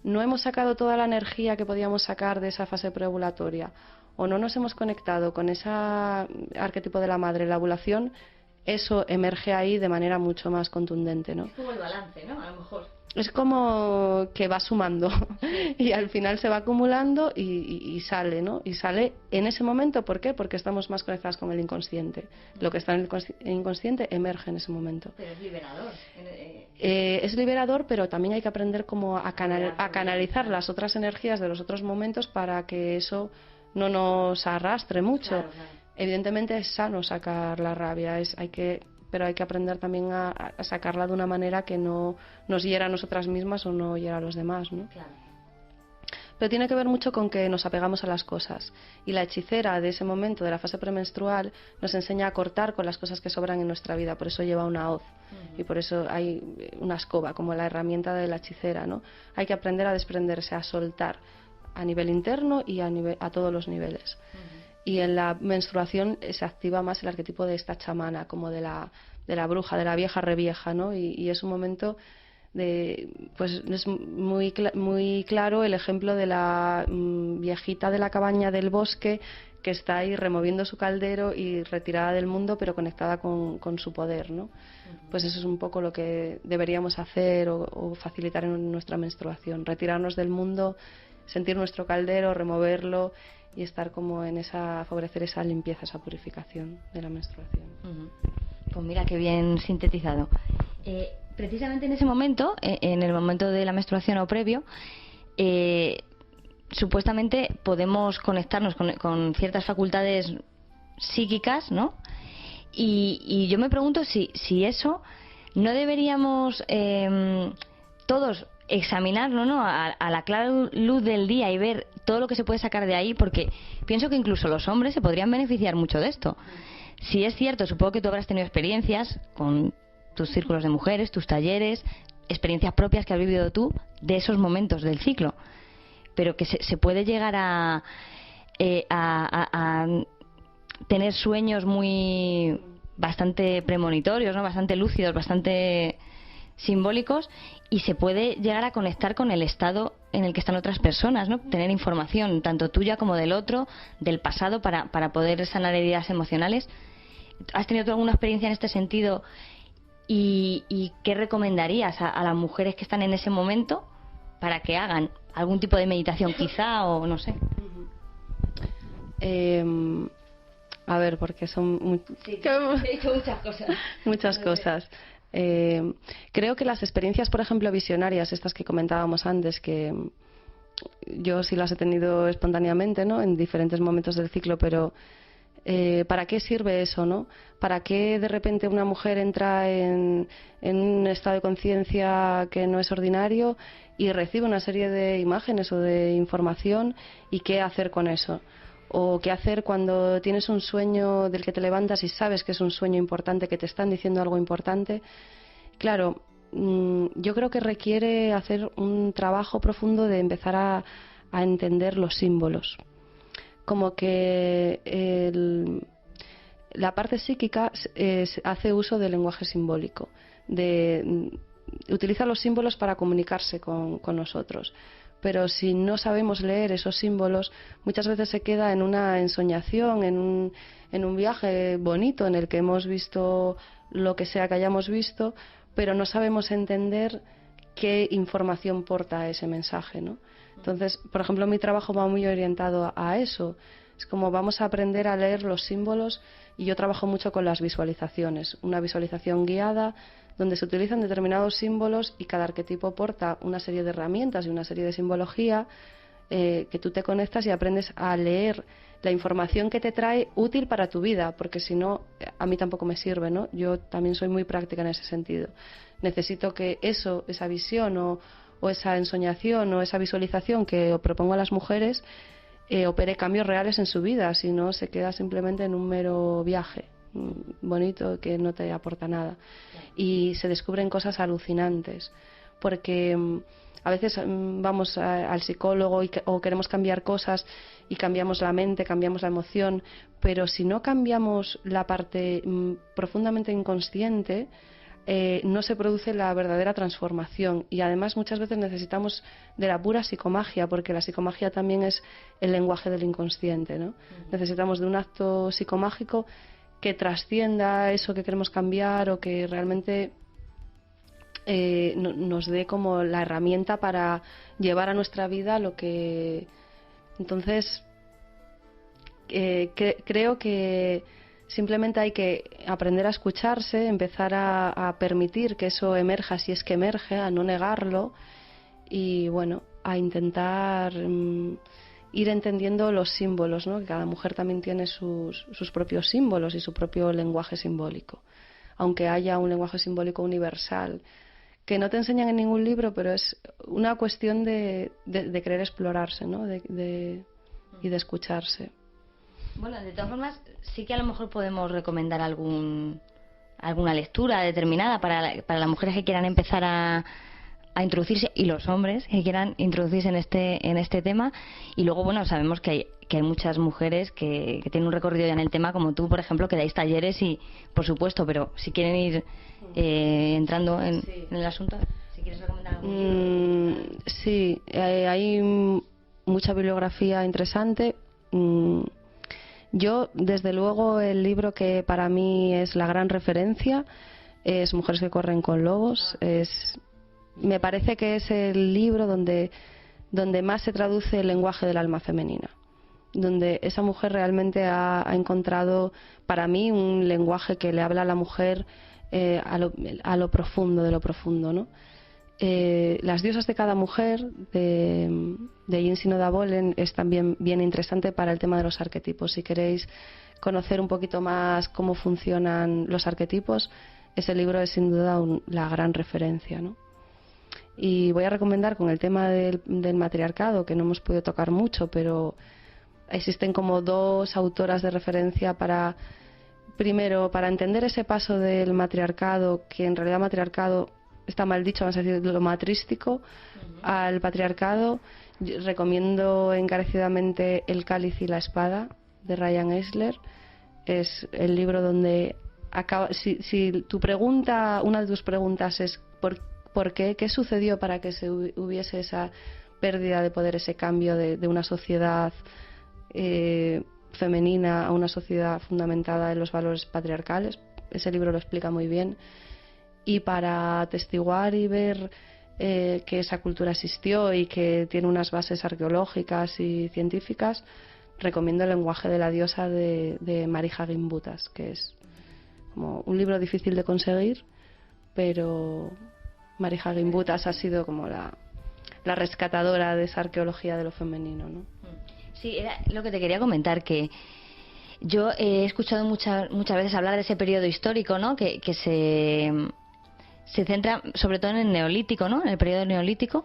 no hemos sacado toda la energía que podíamos sacar de esa fase preovulatoria, o no nos hemos conectado con ese arquetipo de la madre, la ovulación, eso emerge ahí de manera mucho más contundente, ¿no?
Es como el balance, ¿no? A lo mejor.
Es como que va sumando y al final se va acumulando y sale, ¿no? Y sale en ese momento. ¿Por qué? Porque estamos más conectadas con el inconsciente. Lo que está en el inconsciente emerge en ese momento.
Pero es liberador.
Es liberador, pero también hay que aprender como a canalizar las otras energías de los otros momentos para que eso no nos arrastre mucho.
Claro, claro.
Evidentemente es sano sacar la rabia, pero hay que aprender también a sacarla de una manera que no nos hiera a nosotras mismas o no hiera a los demás, ¿no?
Claro.
Pero tiene que ver mucho con que nos apegamos a las cosas, y la hechicera de ese momento de la fase premenstrual nos enseña a cortar con las cosas que sobran en nuestra vida, por eso lleva una hoz y por eso hay una escoba como la herramienta de la hechicera, ¿no? Hay que aprender a desprenderse, a soltar a nivel interno y a todos los niveles. Y en la menstruación se activa más el arquetipo de esta chamana, como de la bruja, de la vieja revieja, ¿no? Y es un momento pues es muy claro el ejemplo de la viejita de la cabaña del bosque que está ahí removiendo su caldero y retirada del mundo, pero conectada con su poder, ¿no? Pues eso es un poco lo que deberíamos hacer o facilitar en nuestra menstruación, retirarnos del mundo, sentir nuestro caldero, removerlo y estar como favorecer esa limpieza, esa purificación de la menstruación.
Pues mira qué bien sintetizado. Precisamente en ese momento, en el momento de la menstruación o previo, supuestamente podemos conectarnos con ciertas facultades psíquicas, ¿no? Y yo me pregunto si eso no deberíamos todos examinarlo, ¿no? A la clara luz del día y ver todo lo que se puede sacar de ahí, porque pienso que incluso los hombres se podrían beneficiar mucho de esto. Si es cierto, supongo que tú habrás tenido experiencias con tus círculos de mujeres, tus talleres, experiencias propias que has vivido tú de esos momentos del ciclo, pero que se puede llegar a tener sueños bastante premonitorios, ¿no? Bastante lúcidos, bastante simbólicos, y se puede llegar a conectar con el estado en el que están otras personas, ¿no? Tener información tanto tuya como del otro, del pasado, para poder sanar heridas emocionales. ¿Has tenido tú alguna experiencia en este sentido? ¿Y qué recomendarías a las mujeres que están en ese momento para que hagan algún tipo de meditación quizá, o no sé?
A ver, porque son
he dicho muchas cosas.
Muchas cosas. Creo que las experiencias, por ejemplo, visionarias, estas que comentábamos antes, que yo sí las he tenido espontáneamente, ¿no? En diferentes momentos del ciclo, pero ¿para qué sirve eso, no? ¿Para qué de repente una mujer entra en un estado de conciencia que no es ordinario y recibe una serie de imágenes o de información, y qué hacer con eso? O qué hacer cuando tienes un sueño del que te levantas y sabes que es un sueño importante, que te están diciendo algo importante. Claro, yo creo que requiere hacer un trabajo profundo de empezar a entender los símbolos. Como que la parte psíquica hace uso del lenguaje simbólico, utiliza los símbolos para comunicarse con nosotros. Pero si no sabemos leer esos símbolos, muchas veces se queda en una ensoñación, en un viaje bonito en el que hemos visto lo que sea que hayamos visto, pero no sabemos entender qué información porta ese mensaje, ¿no? Entonces, por ejemplo, mi trabajo va muy orientado a eso. Es como vamos a aprender a leer los símbolos, y yo trabajo mucho con las visualizaciones. Una visualización guiada donde se utilizan determinados símbolos y cada arquetipo porta una serie de herramientas y una serie de simbología que tú te conectas y aprendes a leer la información que te trae útil para tu vida, porque si no, a mí tampoco me sirve, ¿no? Yo también soy muy práctica en ese sentido. Necesito que esa visión o esa ensoñación o esa visualización que propongo a las mujeres opere cambios reales en su vida, si no se queda simplemente en un mero viaje bonito que no te aporta nada. Y se descubren cosas alucinantes, porque a veces vamos al psicólogo o queremos cambiar cosas y cambiamos la mente, cambiamos la emoción, pero si no cambiamos la parte profundamente inconsciente, no se produce la verdadera transformación. Y además muchas veces necesitamos de la pura psicomagia, porque la psicomagia también es el lenguaje del inconsciente, ¿no? Necesitamos de un acto psicomágico que trascienda eso que queremos cambiar o que realmente nos dé como la herramienta para llevar a nuestra vida lo que... Entonces, creo que simplemente hay que aprender a escucharse, empezar a permitir que eso emerja si es que emerge, a no negarlo y, bueno, a intentar ir entendiendo los símbolos, ¿no? Que cada mujer también tiene sus propios símbolos y su propio lenguaje simbólico, aunque haya un lenguaje simbólico universal que no te enseñan en ningún libro, pero es una cuestión de querer explorarse, ¿no? Y de escucharse.
Bueno, de todas formas, sí que a lo mejor podemos recomendar alguna lectura determinada para las mujeres que quieran empezar a introducirse, y los hombres que quieran introducirse en este tema. Y luego, bueno, sabemos que hay muchas mujeres que tienen un recorrido ya en el tema, como tú, por ejemplo, que dais talleres y, por supuesto, pero si quieren ir entrando en el asunto, si quieres recomendar algún libro.
Sí, hay mucha bibliografía interesante. Yo, desde luego, el libro que para mí es la gran referencia es Mujeres que corren con lobos. Me parece que es el libro donde más se traduce el lenguaje del alma femenina, donde esa mujer realmente ha encontrado, para mí, un lenguaje que le habla a la mujer a lo profundo de lo profundo, ¿no? Las diosas de cada mujer de Jinsino da Bolen es también bien interesante para el tema de los arquetipos. Si queréis conocer un poquito más cómo funcionan los arquetipos, ese libro es sin duda la gran referencia, ¿no? Y voy a recomendar con el tema del matriarcado, que no hemos podido tocar mucho, pero existen como dos autoras de referencia primero, para entender ese paso del matriarcado, que en realidad matriarcado está mal dicho, vamos a decir, lo matrístico, al patriarcado. Recomiendo encarecidamente El cáliz y la espada, de Ryan Eisler. Es el libro donde si tu pregunta, una de tus preguntas es ¿por qué? ¿Qué sucedió para que se hubiese esa pérdida de poder, ese cambio de una sociedad femenina a una sociedad fundamentada en los valores patriarcales? Ese libro lo explica muy bien. Y para atestiguar y ver que esa cultura existió y que tiene unas bases arqueológicas y científicas, recomiendo El lenguaje de la diosa de Marija Gimbutas, que es como un libro difícil de conseguir, pero Marija Gimbutas ha sido como la rescatadora de esa arqueología de lo femenino, ¿no?
Sí, era lo que te quería comentar, que yo he escuchado muchas veces hablar de ese periodo histórico, ¿no? Que se centra sobre todo en el neolítico, ¿no? En el periodo neolítico,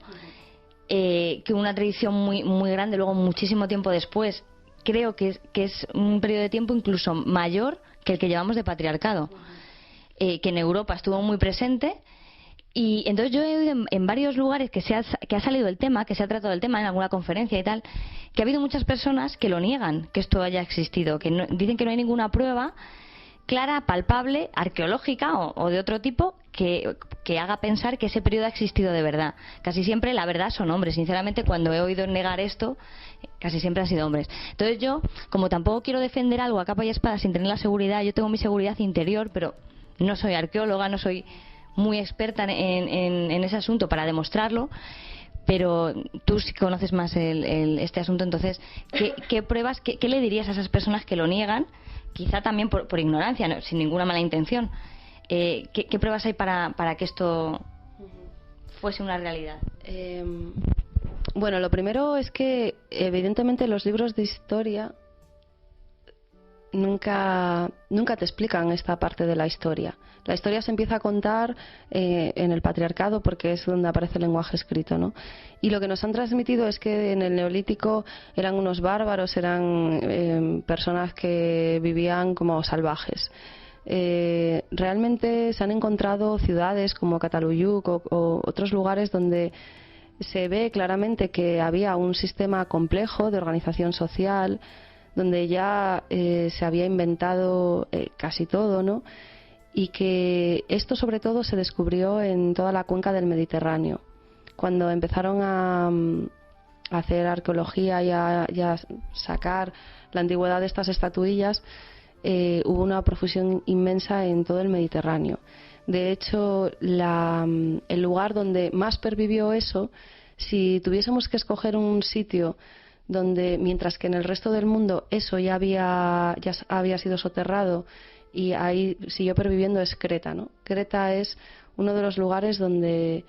que una tradición muy muy grande. Luego, muchísimo tiempo después, creo que es un periodo de tiempo incluso mayor que el que llevamos de patriarcado, que en Europa estuvo muy presente, Y entonces yo he oído en varios lugares que ha salido el tema, que se ha tratado el tema en alguna conferencia y tal, que ha habido muchas personas que lo niegan, que esto haya existido, que dicen que no hay ninguna prueba clara, palpable, arqueológica o de otro tipo que haga pensar que ese periodo ha existido de verdad. Casi siempre la verdad son hombres. Sinceramente, cuando he oído negar esto, casi siempre han sido hombres. Entonces yo, como tampoco quiero defender algo a capa y espada sin tener la seguridad, yo tengo mi seguridad interior, pero no soy arqueóloga, no soy muy experta en ese asunto para demostrarlo, pero tú sí conoces más este asunto. Entonces, ¿qué pruebas, qué le dirías a esas personas que lo niegan? Quizá también por ignorancia, ¿no? Sin ninguna mala intención. ¿Qué pruebas hay para que esto fuese una realidad?
Bueno, lo primero es que evidentemente los libros de historia nunca te explican esta parte de la historia. La historia se empieza a contar en el patriarcado, porque es donde aparece el lenguaje escrito, ¿no? Y lo que nos han transmitido es que en el Neolítico eran unos bárbaros, eran personas que vivían como salvajes. Realmente se han encontrado ciudades como Cataluyuk o otros lugares donde se ve claramente que había un sistema complejo de organización social, donde ya se había inventado casi todo, ¿no? Y que esto sobre todo se descubrió en toda la cuenca del Mediterráneo. Cuando empezaron a hacer arqueología y a sacar la antigüedad de estas estatuillas, hubo una profusión inmensa en todo el Mediterráneo. De hecho, el lugar donde más pervivió eso, si tuviésemos que escoger un sitio donde, mientras que en el resto del mundo eso ya había sido soterrado y ahí siguió perviviendo, es Creta, ¿no? Creta es uno de los lugares donde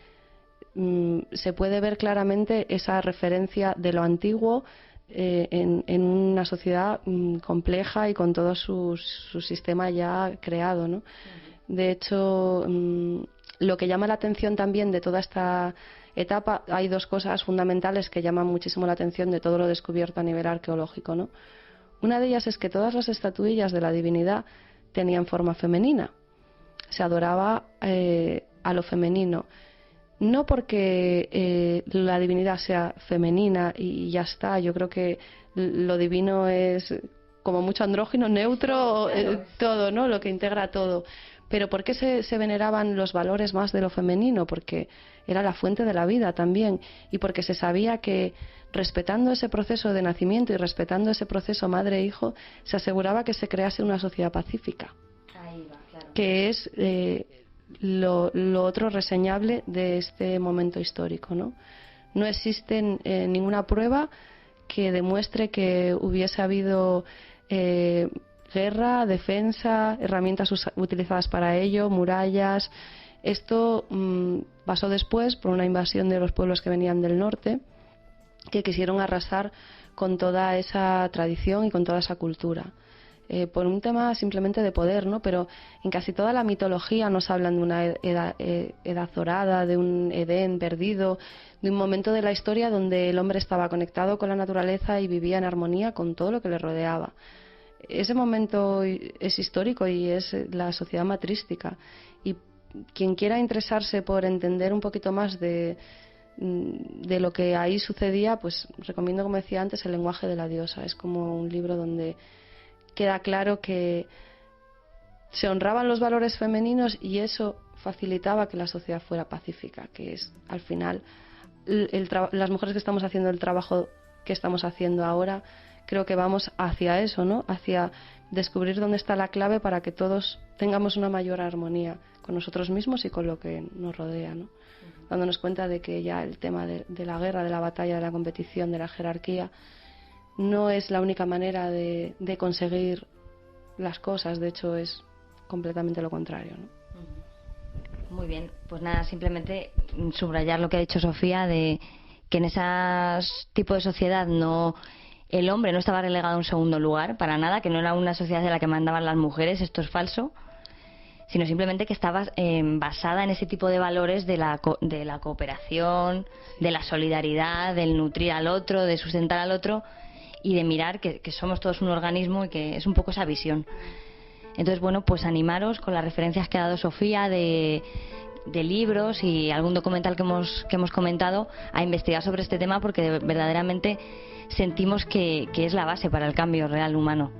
se puede ver claramente esa referencia de lo antiguo en una sociedad compleja y con todo su sistema ya creado, ¿no? De hecho, lo que llama la atención también de toda esta etapa, hay dos cosas fundamentales que llaman muchísimo la atención de todo lo descubierto a nivel arqueológico, ¿no? Una de ellas es que todas las estatuillas de la divinidad tenían forma femenina. Se adoraba a lo femenino. No porque la divinidad sea femenina y ya está. Yo creo que lo divino es como mucho andrógino, neutro, todo, ¿no? Lo que integra todo. Pero ¿por qué se veneraban los valores más de lo femenino? Porque era la fuente de la vida también, y porque se sabía que respetando ese proceso de nacimiento y respetando ese proceso madre-hijo, se aseguraba que se crease una sociedad pacífica.
Ahí va, claro.
Que es lo otro reseñable de este momento histórico, ¿no? No existe ninguna prueba que demuestre que hubiese habido guerra, defensa, herramientas utilizadas para ello, murallas. Esto pasó después por una invasión de los pueblos que venían del norte, que quisieron arrasar con toda esa tradición y con toda esa cultura. Por un tema simplemente de poder, ¿no? Pero en casi toda la mitología nos hablan de una edad dorada, de un Edén perdido, de un momento de la historia donde el hombre estaba conectado con la naturaleza y vivía en armonía con todo lo que le rodeaba. Ese momento es histórico y es la sociedad matrística. Y quien quiera interesarse por entender un poquito más de lo que ahí sucedía, pues recomiendo, como decía antes, El lenguaje de la diosa. Es como un libro donde queda claro que se honraban los valores femeninos y eso facilitaba que la sociedad fuera pacífica, que es al final las mujeres que estamos haciendo el trabajo que estamos haciendo ahora, creo que vamos hacia eso, ¿no? Hacia descubrir dónde está la clave para que todos tengamos una mayor armonía con nosotros mismos y con lo que nos rodea, ¿no? Dándonos cuenta de que ya el tema de la guerra, de la batalla, de la competición, de la jerarquía, no es la única manera de conseguir las cosas. De hecho, es completamente lo contrario, ¿no?
Muy bien, pues nada, simplemente subrayar lo que ha dicho Sofía, de que en ese tipo de sociedad el hombre no estaba relegado a un segundo lugar, para nada, que no era una sociedad en la que mandaban las mujeres, esto es falso, sino simplemente que estaba basada en ese tipo de valores de la cooperación, de la solidaridad, del nutrir al otro, de sustentar al otro y de mirar que somos todos un organismo y que es un poco esa visión. Entonces, bueno, pues animaros con las referencias que ha dado Sofía, de de libros y algún documental que hemos comentado, a investigar sobre este tema, porque verdaderamente sentimos que es la base para el cambio real humano.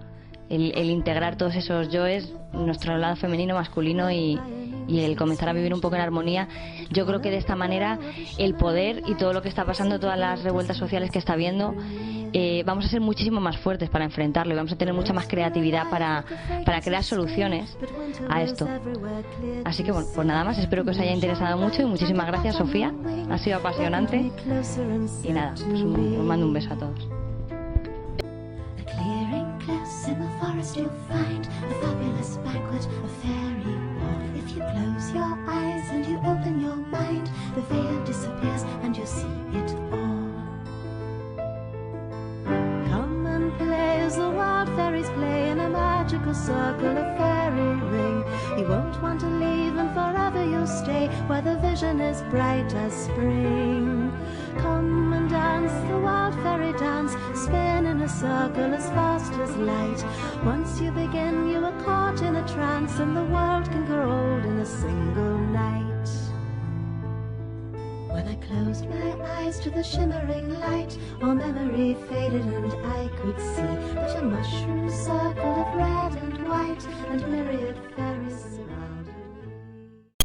El integrar todos esos yoes, nuestro lado femenino, masculino y el comenzar a vivir un poco en armonía. Yo creo que de esta manera el poder y todo lo que está pasando, todas las revueltas sociales que está habiendo, vamos a ser muchísimo más fuertes para enfrentarlo y vamos a tener mucha más creatividad para crear soluciones a esto. Así que bueno, pues nada más, espero que os haya interesado mucho y muchísimas gracias, Sofía, ha sido apasionante y nada, pues os mando un beso a todos.
In the forest you'll find a fabulous banquet, a fairy ball. If you close your eyes and you open your mind, the veil disappears and you'll see it all. Come and play as the wild fairies play in a magical circle of fairy ring. You won't want to leave and forever you'll stay where the vision is bright as spring. Come and dance the wild fairy dance, spin in a circle as fast as light. Once you begin, you are caught in a trance, and the world can grow old in a single night. When I closed my eyes to the shimmering light, all memory faded and I could see but a mushroom circle of red and white and myriad fairies.